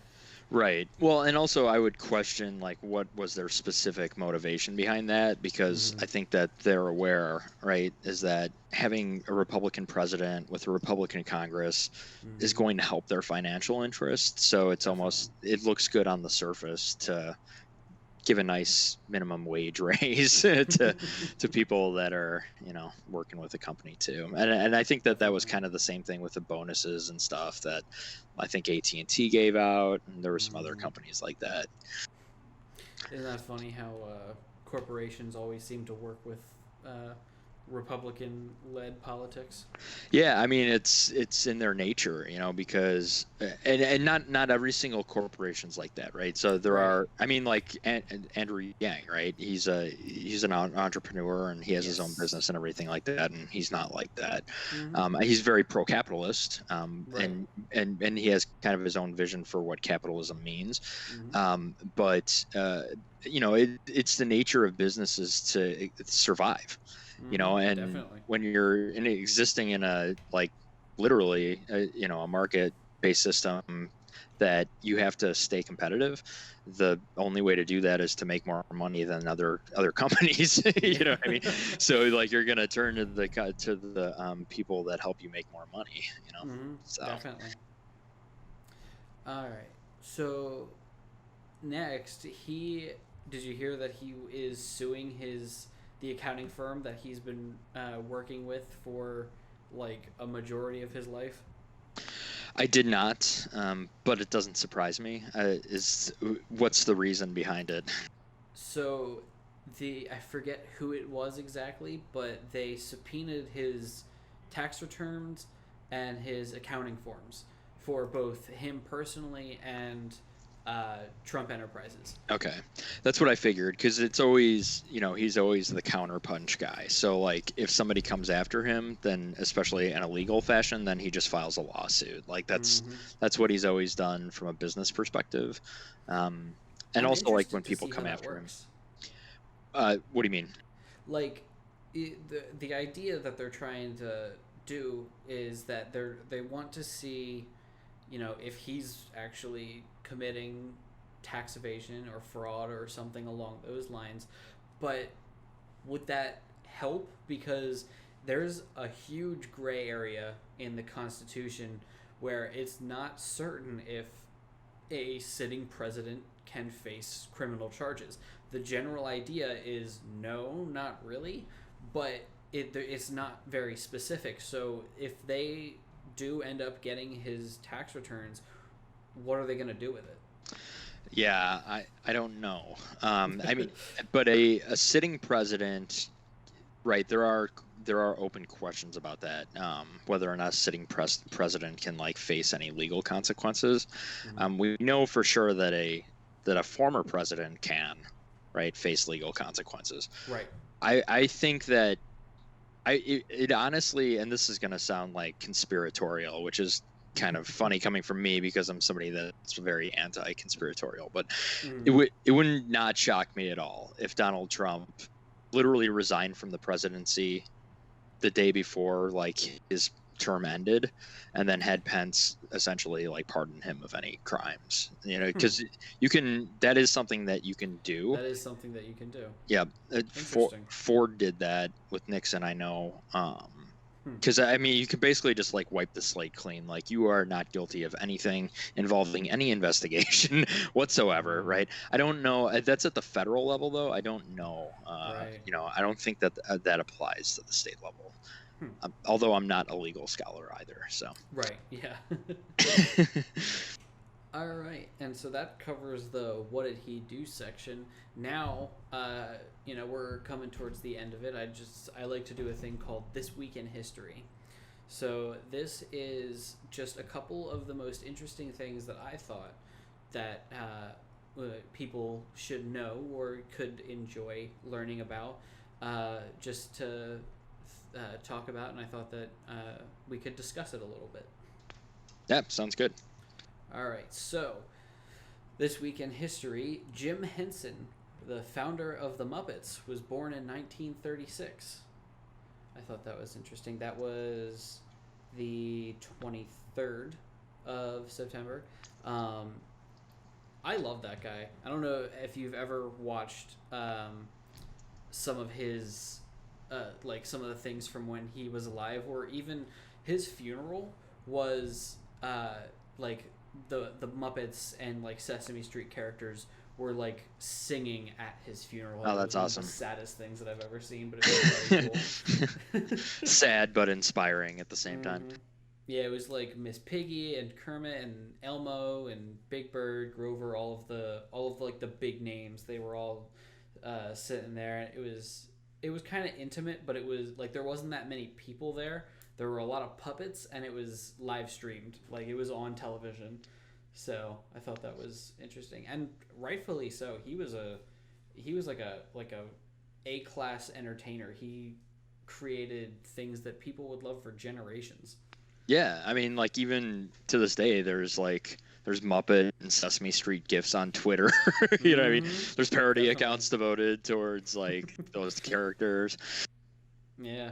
B: Right. Well, and also I would question like what was their specific motivation behind that, because I think that they're aware, right, is that having a Republican president with a Republican Congress is going to help their financial interests. So it's it looks good on the surface to give a nice minimum wage raise to people that are, working with the company too. And I think that was kind of the same thing with the bonuses and stuff that I think AT&T gave out, and there were some other companies like that.
A: Isn't that funny how corporations always seem to work with Republican-led politics?
B: Yeah, I mean it's in their nature, because and not every single corporation's like that, right? So there are, I mean, like Andrew Yang, right? He's an entrepreneur, and he has his own business and everything like that, and he's not like that. He's very pro-capitalist, and he has kind of his own vision for what capitalism means. But it's the nature of businesses to survive. And definitely. When you're existing in a literally a market-based system, that you have to stay competitive. The only way to do that is to make more money than other companies. You know what I mean? So like you're gonna turn to the people that help you make more money. You know.
A: Mm-hmm.
B: So
A: Definitely. All right. So next, did you hear that he is suing the accounting firm that he's been working with for like a majority of his life?
B: I did not, but it doesn't surprise me. What's the reason behind it?
A: So I forget who it was exactly, but they subpoenaed his tax returns and his accounting forms for both him personally and Trump Enterprises.
B: Okay, that's what I figured, because it's always, he's always the counterpunch guy. So like if somebody comes after him, then especially in a legal fashion, then he just files a lawsuit. Like that's what he's always done from a business perspective. And
A: I'm
B: also like
A: interested
B: when
A: to
B: people
A: see
B: come
A: how that
B: after him.
A: works.
B: What do you mean?
A: Like the idea that they're trying to do is that they want to see, if he's actually committing tax evasion or fraud or something along those lines. But would that help? Because there's a huge gray area in the Constitution where it's not certain if a sitting president can face criminal charges. The general idea is no, not really, but it's not very specific. So if they do end up getting his tax returns, what are they going to do with it?
B: Yeah, I don't know. I mean, but a sitting president, right? There are open questions about that. Whether or not a sitting president can like face any legal consequences.
A: Mm-hmm.
B: We know for sure that a former president can, right, face legal consequences.
A: Right.
B: I think that it honestly, and this is going to sound like conspiratorial, which is kind of funny coming from me because I'm somebody that's very anti-conspiratorial, but it wouldn't not shock me at all if Donald Trump literally resigned from the presidency the day before like his term ended, and then had Pence essentially like pardon him of any crimes, because that is something that you can do.
A: That is something that you can do.
B: Yeah.
A: Interesting.
B: Ford did that with Nixon, I know. Because I mean, you could basically just like wipe the slate clean. Like you are not guilty of anything involving any investigation whatsoever, right? I don't know. That's at the federal level, though. I don't know.
A: Right.
B: I don't think that that applies to the state level. Although I'm not a legal scholar either, so.
A: Right. Yeah. All right, and so that covers the "What did he do?" section. Now, we're coming towards the end of it. I like to do a thing called This Week in History. So this is just a couple of the most interesting things that I thought that people should know or could enjoy learning about, just to talk about, and I thought that we could discuss it a little bit.
B: Yeah, sounds good.
A: All right, so this week in history, Jim Henson, the founder of the Muppets, was born in 1936. I thought that was interesting. That was the 23rd of September. I love that guy. I don't know if you've ever watched some of his, like some of the things from when he was alive, or even his funeral was like the Muppets and like Sesame Street characters were like singing at his funeral.
B: Oh, that's awesome.
A: One of the saddest things that I've ever seen, but it was very cool.
B: Sad but inspiring at the same time.
A: Yeah, it was like Miss Piggy and Kermit and Elmo and Big Bird, Grover, all of like the big names. They were all sitting there. It was kind of intimate, but it was like there wasn't that many people there. There were a lot of puppets, and it was live streamed. Like it was on television. So I thought that was interesting, and rightfully so. He was like a A-class entertainer. He created things that people would love for generations.
B: Yeah, I mean, like even to this day, there's Muppet and Sesame Street gifs on Twitter. You know what I mean? There's parody accounts devoted towards like those characters.
A: Yeah.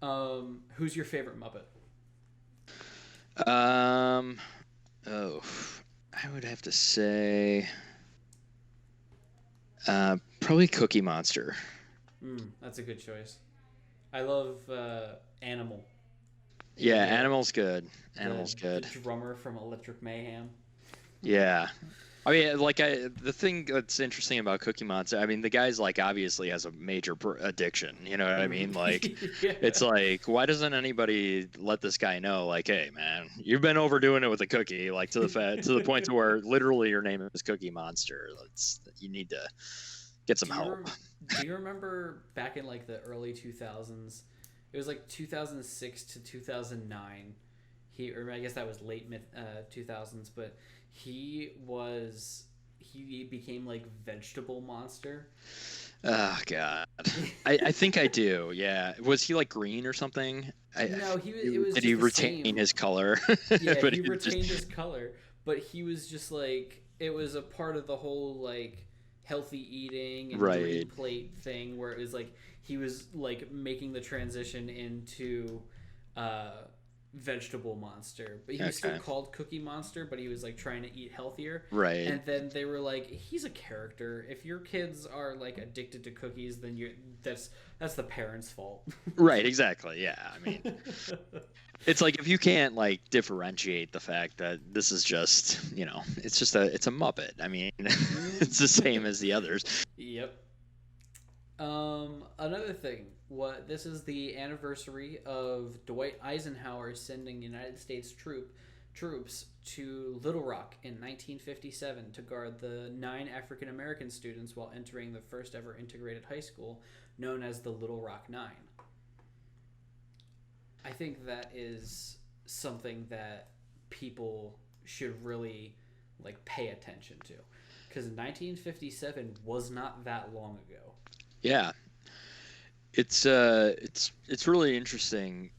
A: Who's your favorite Muppet?
B: would have to say probably Cookie Monster.
A: That's a good choice. I love Animal.
B: Yeah, Animal's good. Animal's
A: The
B: good.
A: drummer from Electric Mayhem.
B: Yeah. I mean, the thing that's interesting about Cookie Monster, I mean, the guy's like obviously has a major addiction. You know what I mean? Like,
A: Yeah.
B: it's like, why doesn't anybody let this guy know? Like, hey, man, you've been overdoing it with a cookie, like to the point to where literally your name is Cookie Monster. You need to get some help.
A: Do you remember back in like the early 2000s? It was like 2006 to 2009. Or I guess that was late mid 2000s, but he became like Vegetable Monster.
B: Oh God, I think I do. Yeah, was he like green or something?
A: No, it was.
B: Did
A: just
B: he
A: the
B: retain
A: same.
B: his color?
A: Yeah,
B: But
A: he retained his color, but he was just like, it was a part of the whole like healthy eating and green plate thing where it was like he was like making the transition into Vegetable Monster, but he was still called Cookie Monster, but he was like trying to eat healthier.
B: Right.
A: And then they were like, he's a character. If your kids are like addicted to cookies, then that's the parents' fault.
B: Right, exactly. Yeah. I mean, it's like if you can't like differentiate the fact that this is just, it's a Muppet. I mean, it's the same as the others.
A: Yep. Another thing, this is the anniversary of Dwight Eisenhower sending United States troops to Little Rock in 1957 to guard the 9 African American students while entering the first ever integrated high school known as the Little Rock 9. I think that is something that people should really like pay attention to, because 1957 was not that long ago.
B: Yeah, it's really interesting.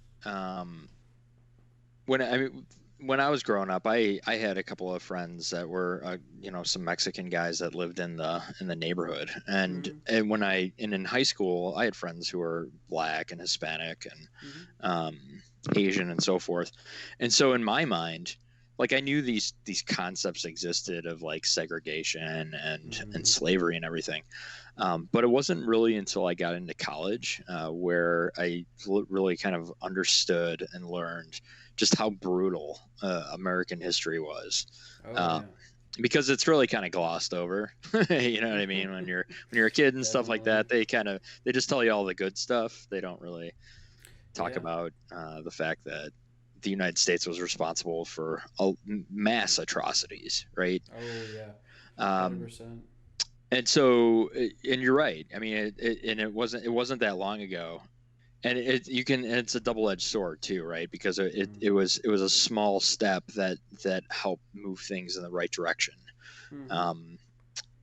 B: When I was growing up, I had a couple of friends that were some Mexican guys that lived in the neighborhood, and in high school I had friends who were Black and Hispanic and Asian and so forth, and so in my mind, like I knew these concepts existed of like segregation and slavery and everything. But it wasn't really until I got into college where I really kind of understood and learned just how brutal American history was. Because it's really kind of glossed over. You know what I mean? When you're a kid and stuff like that, they just tell you all the good stuff. They don't really talk about the fact that the United States was responsible for mass atrocities, right?
A: Oh yeah, 100%.
B: And so, and you're right. I mean, it wasn't that long ago, and it's a double-edged sword too, right? Because it was a small step that helped move things in the right direction.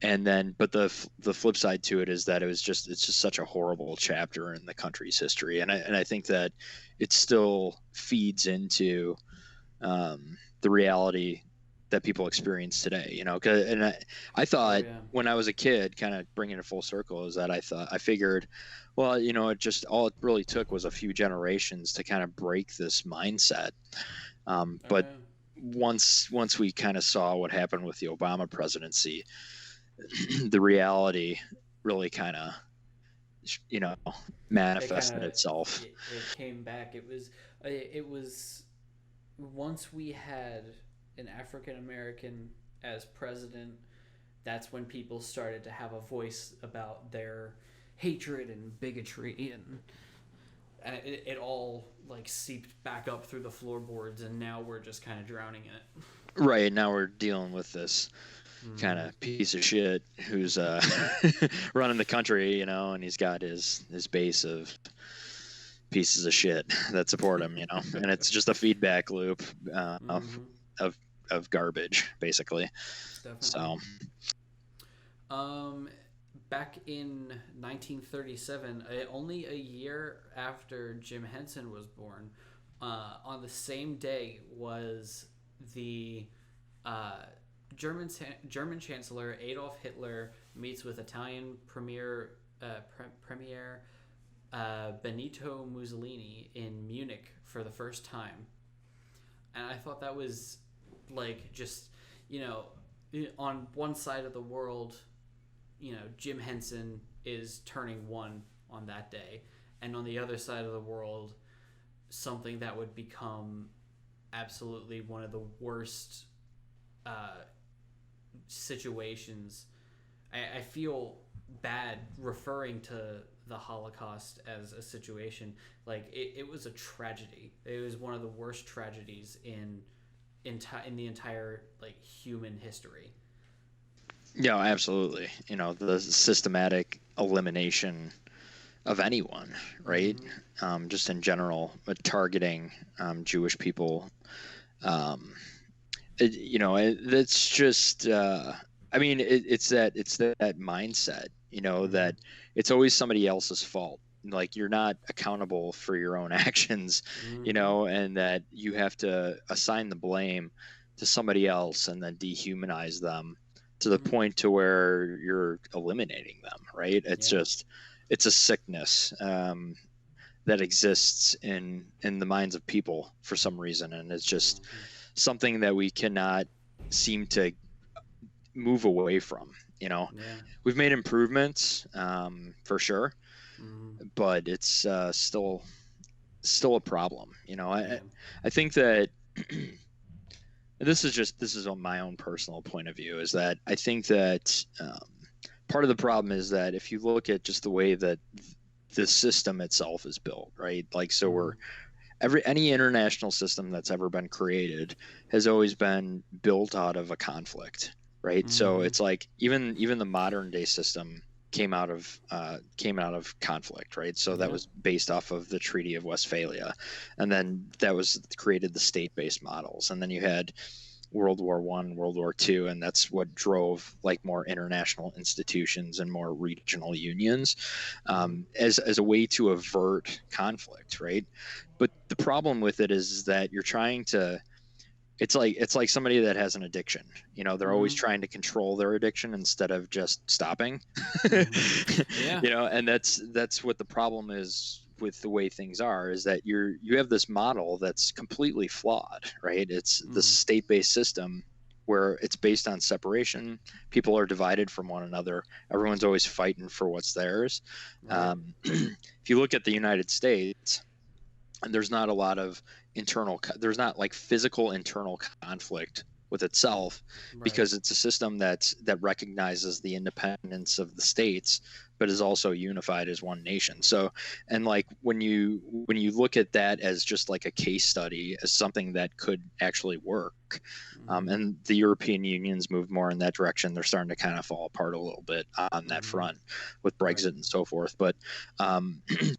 B: And then, but the flip side to it is that it's just such a horrible chapter in the country's history, and I think that it still feeds into the reality that people experience today, and I thought when I was a kid, kind of bringing it full circle, is that I figured, well, all it really took was a few generations to kind of break this mindset. But once we kind of saw what happened with the Obama presidency, the reality really kind of, manifested itself.
A: It came back. It was once we had an African American as president, that's when people started to have a voice about their hatred and bigotry, and it all like seeped back up through the floorboards, and now we're just kind of drowning in it.
B: Right, now we're dealing with this kind of piece of shit who's running the country, and he's got his base of pieces of shit that support him, and it's just a feedback loop of garbage, basically.
A: Definitely. So back in 1937, only a year after Jim Henson was born, on the same day was the German Chancellor Adolf Hitler meets with Italian Premier Benito Mussolini in Munich for the first time. And I thought that was like just you know, on one side of the world, Jim Henson is turning 1 on that day, and on the other side of the world, something that would become absolutely one of the worst situations. I feel bad referring to the Holocaust as a situation. Like, it was a tragedy. It was one of the worst tragedies in the entire, like, human history.
B: Yeah, absolutely. The systematic elimination of anyone, right? Just in general, but targeting Jewish people. It's just. It's that mindset. That it's always somebody else's fault. Like, you're not accountable for your own actions. And that you have to assign the blame to somebody else and then dehumanize them to the point to where you're eliminating them, right? It's just, it's a sickness that exists in the minds of people for some reason, and it's just something that we cannot seem to move away from. We've made improvements for sure, but it's still a problem. I think that this is on my own personal point of view, is that I think that part of the problem is that if you look at just the way that the system itself is built, right? Like, so any international system that's ever been created has always been built out of a conflict, right? So it's like even the modern day system came out of conflict, right? So that was based off of the Treaty of Westphalia, and then that was created the state-based models, and then you had World War I, World War II, and that's what drove like more international institutions and more regional unions as a way to avert conflict, right? But the problem with it is that you're trying to. It's like somebody that has an addiction. They're always trying to control their addiction instead of just stopping.
A: Yeah.
B: And that's what the problem is with the way things are, is that you have this model that's completely flawed, right? It's the state-based system where it's based on separation. People are divided from one another. Everyone's always fighting for what's theirs. Right. If you look at the United States, and there's not a lot of there's not like physical internal conflict with itself, because it's a system that recognizes the independence of the states, but is also unified as one nation. So, and like when you look at that as just like a case study, as something that could actually work, and the European Union's moved more in that direction. They're starting to kind of fall apart a little bit on that front with Brexit and so forth. But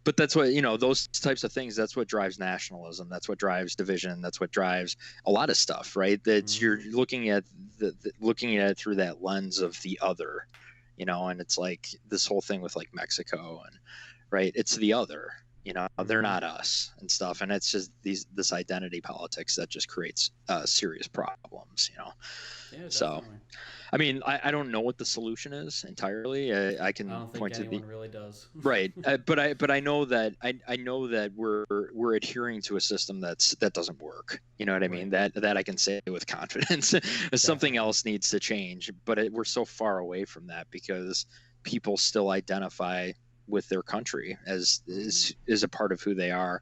B: but that's what, those types of things, that's what drives nationalism. That's what drives division. That's what drives a lot of stuff, right? That's you're looking at looking at it through that lens of the other, and it's like this whole thing with like Mexico, and right, it's the other, they're not us and stuff, and it's just this identity politics that just creates serious problems.
A: Yeah,
B: so I mean, I don't know what the solution is entirely. I can
A: don't think
B: point to
A: anyone really does.
B: Right, but I know that I know that we're adhering to a system that doesn't work. You know what I mean? That I can say with confidence. Something else needs to change, but we're so far away from that because people still identify with their country as is a part of who they are,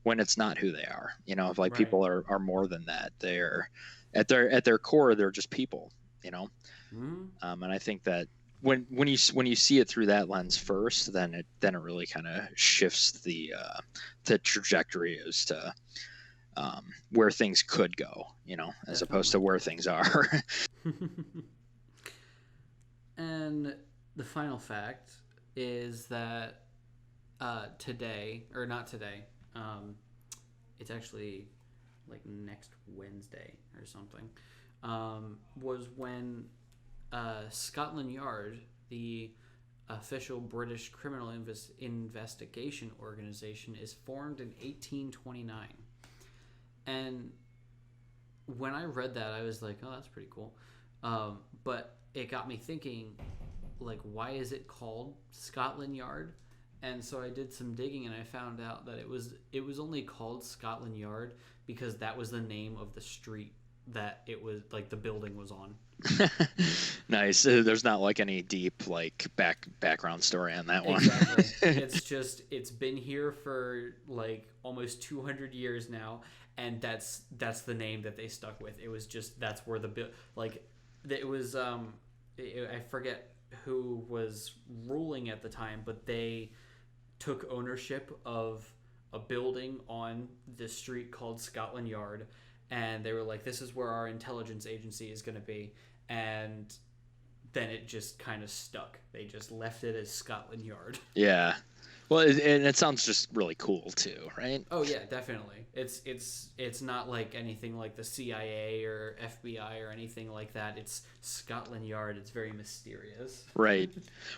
B: when it's not who they are. Like people are more than that. They're at their core, they're just people. And I think that when you see it through that lens first, then it really kind of shifts the trajectory as to where things could go, as opposed to where things are.
A: And the final fact is that today, or not today, it's actually like next Wednesday or something, was when Scotland Yard, the official British criminal investigation organization, is formed in 1829. And when I read that, I was like, oh, that's pretty cool. But it got me thinking, like, why is it called Scotland Yard? And so I did some digging, and I found out that it was only called Scotland Yard because that was the name of the street that it was like the building was on.
B: Nice. There's not like any deep like background story on that one.
A: Exactly. It's just it's been here for like almost 200 years now, and that's the name that they stuck with. It was just that's where like it was I forget who was ruling at the time, but they took ownership of a building on this street called Scotland Yard, and they were like, this is where our intelligence agency is going to be. And then it just kind of stuck. They just left it as Scotland Yard.
B: Yeah. Well, and it sounds just really cool too, right?
A: Oh yeah, definitely. It's not like anything like the CIA or FBI or anything like that. It's Scotland Yard. It's very mysterious.
B: Right.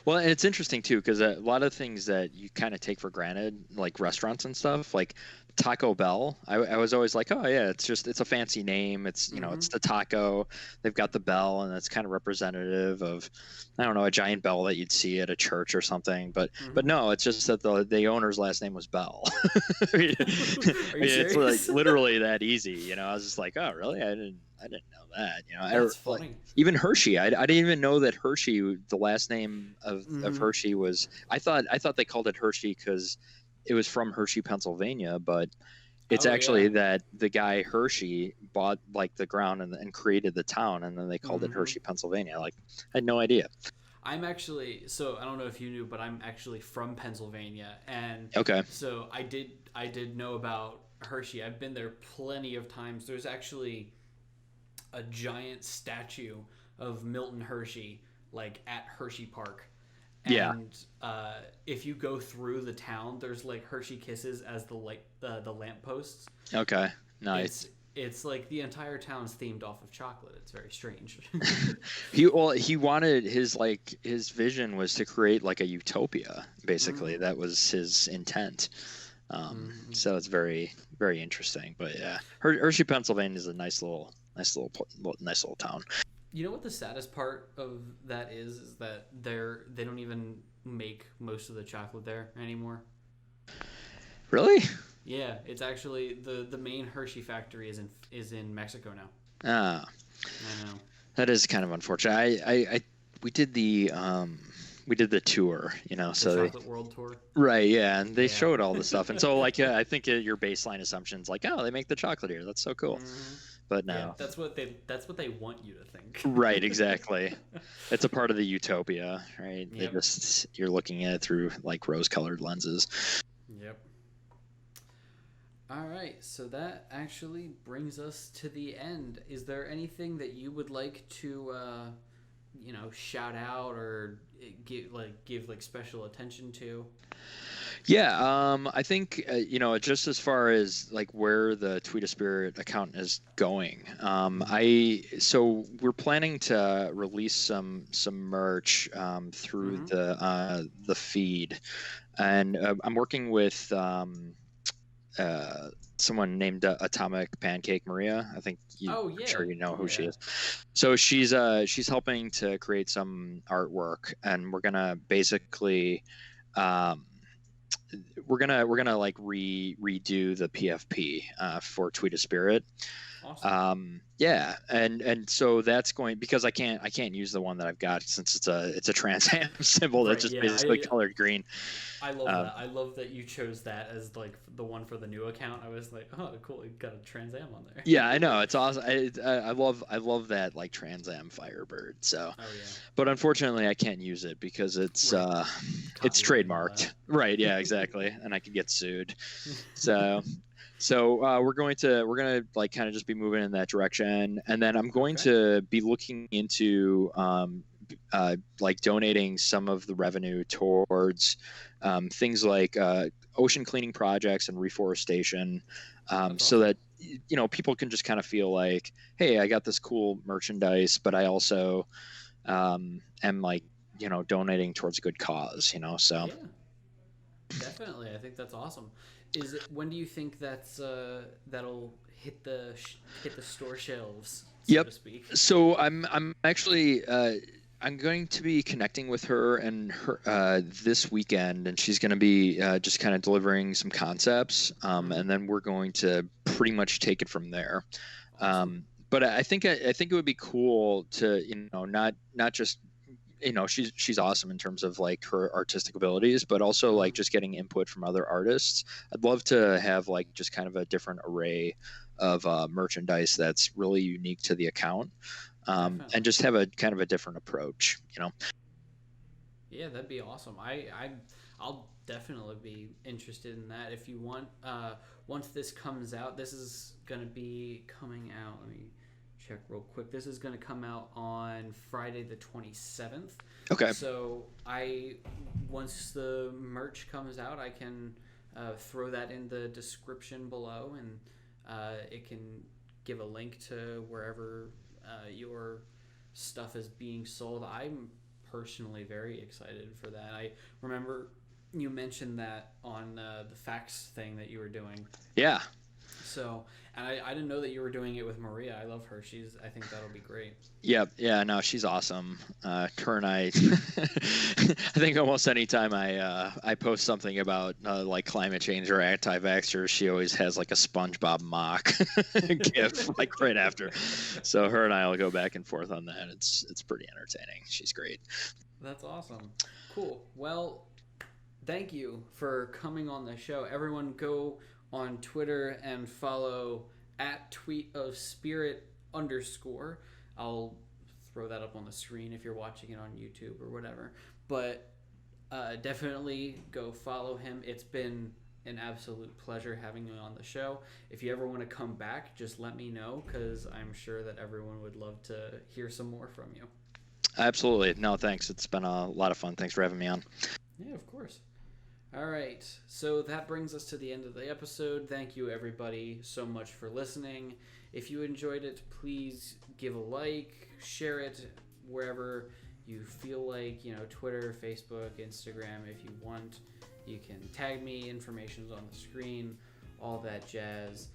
B: Well, and it's interesting too because a lot of things that you kind of take for granted, like restaurants and stuff, like Taco Bell. I was always like, oh yeah, it's a fancy name. It's it's the taco. They've got the bell, and it's kind of representative of, I don't know, a giant bell that you'd see at a church or something. But no, it's just that the owner's last name was Bell. It's like literally that easy. I was just like, oh really? I didn't know that.
A: That's funny.
B: Like, even Hershey. I didn't even know that Hershey, the last name of Hershey was. I thought they called it Hershey because it was from Hershey, Pennsylvania, but it's actually that the guy Hershey bought like the ground and created the town, and then they called it Hershey, Pennsylvania. Like, I had no idea.
A: I'm actually, so I don't know if you knew, but I'm actually from Pennsylvania, and so I did know about Hershey. I've been there plenty of times. There's actually a giant statue of Milton Hershey, like at Hershey Park. And if you go through the town, there's like Hershey Kisses as the lampposts.
B: Okay, nice.
A: It's like the entire town's themed off of chocolate. It's very strange.
B: He wanted his vision was to create like a utopia. Basically, that was his intent. So it's very, very interesting. But yeah, Hershey, Pennsylvania is a nice little town.
A: You know what the saddest part of that is that they don't even make most of the chocolate there anymore.
B: Really?
A: Yeah, it's actually the main Hershey factory is in Mexico now.
B: Ah,
A: I know.
B: That is kind of unfortunate. We did the tour,
A: The Chocolate World Tour.
B: Right, yeah, and they showed all the stuff, and so like I think your baseline assumption's like, oh, they make the chocolate here. That's so cool. But no,
A: yeah, that's what they want you to think.
B: Right, exactly. It's a part of the utopia, right?
A: Yep.
B: You're looking at it through like rose-colored lenses.
A: Yep. All right, so that actually brings us to the end. Is there anything that you would like to, shout out or give special attention to?
B: Yeah, I think just as far as like where the Tweet a Spirit account is going, so we're planning to release some merch through the feed, and I'm working with someone named Atomic Pancake Maria. I think I'm sure you know who she is. So she's helping to create some artwork, and we're gonna basically we're gonna like redo the PFP for Tweet a Spirit.
A: Awesome.
B: Yeah, and so that's going, because I can't use the one that I've got since it's a Trans Am symbol that's just basically colored green.
A: I love that. I love that you chose that as like the one for the new account. I was like, oh, cool, you got a Trans Am on there.
B: Yeah, I know, it's awesome. I love that like Trans Am Firebird. So, but unfortunately, I can't use it because it's trademarked. Right. Yeah. Exactly. And I could get sued. So we're gonna like kind of just be moving in that direction, and then I'm going to be looking into like donating some of the revenue towards things like ocean cleaning projects and reforestation, so that people can just kind of feel like, hey, I got this cool merchandise, but I also am like donating towards a good cause. So
A: yeah, definitely, I think that's awesome. When do you think that'll hit the store shelves, so to speak?
B: So I'm actually I'm going to be connecting with her and her this weekend, and she's going to be just kind of delivering some concepts, and then we're going to pretty much take it from there.
A: Awesome.
B: But I think it would be cool to, not just, she's awesome in terms of like her artistic abilities, but also like just getting input from other artists. I'd love to have like just kind of a different array of merchandise that's really unique to the account, and just have a kind of a different approach.
A: Yeah, that'd be awesome. I'll definitely be interested in that. If you want, once this comes out, this is gonna be coming out. Let me check real quick. This is gonna come out on Friday the 27th.
B: Okay.
A: So once the merch comes out, I can throw that in the description below, and it can give a link to wherever your stuff is being sold. I'm personally very excited for that. I remember you mentioned that on the fax thing that you were doing.
B: Yeah.
A: So, and I didn't know that you were doing it with Maria. I love her. I think that'll be great.
B: Yeah, no, she's awesome. Her and I, I think almost any time I post something about like climate change or anti-vaxxers, she always has like a SpongeBob mock gif like right after. So her and I will go back and forth on that. It's pretty entertaining. She's great.
A: That's awesome. Cool. Well, thank you for coming on the show. Everyone go on Twitter and follow @tweetofspirit_. I'll throw that up on the screen if you're watching it on YouTube or whatever. But definitely go follow him. It's been an absolute pleasure having you on the show. If you ever want to come back, just let me know, because I'm sure that everyone would love to hear some more from you.
B: Absolutely. No, thanks. It's been a lot of fun. Thanks for having me on.
A: Yeah, of course. All right, so that brings us to the end of the episode. Thank you, everybody, so much for listening. If you enjoyed it, please give a like, share it wherever you feel like, Twitter, Facebook, Instagram. If you want, you can tag me. Information's on the screen, all that jazz.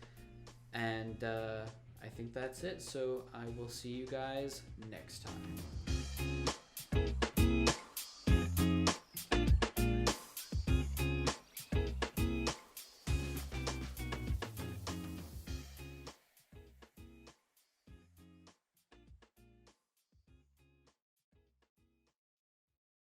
A: And I think that's it, so I will see you guys next time.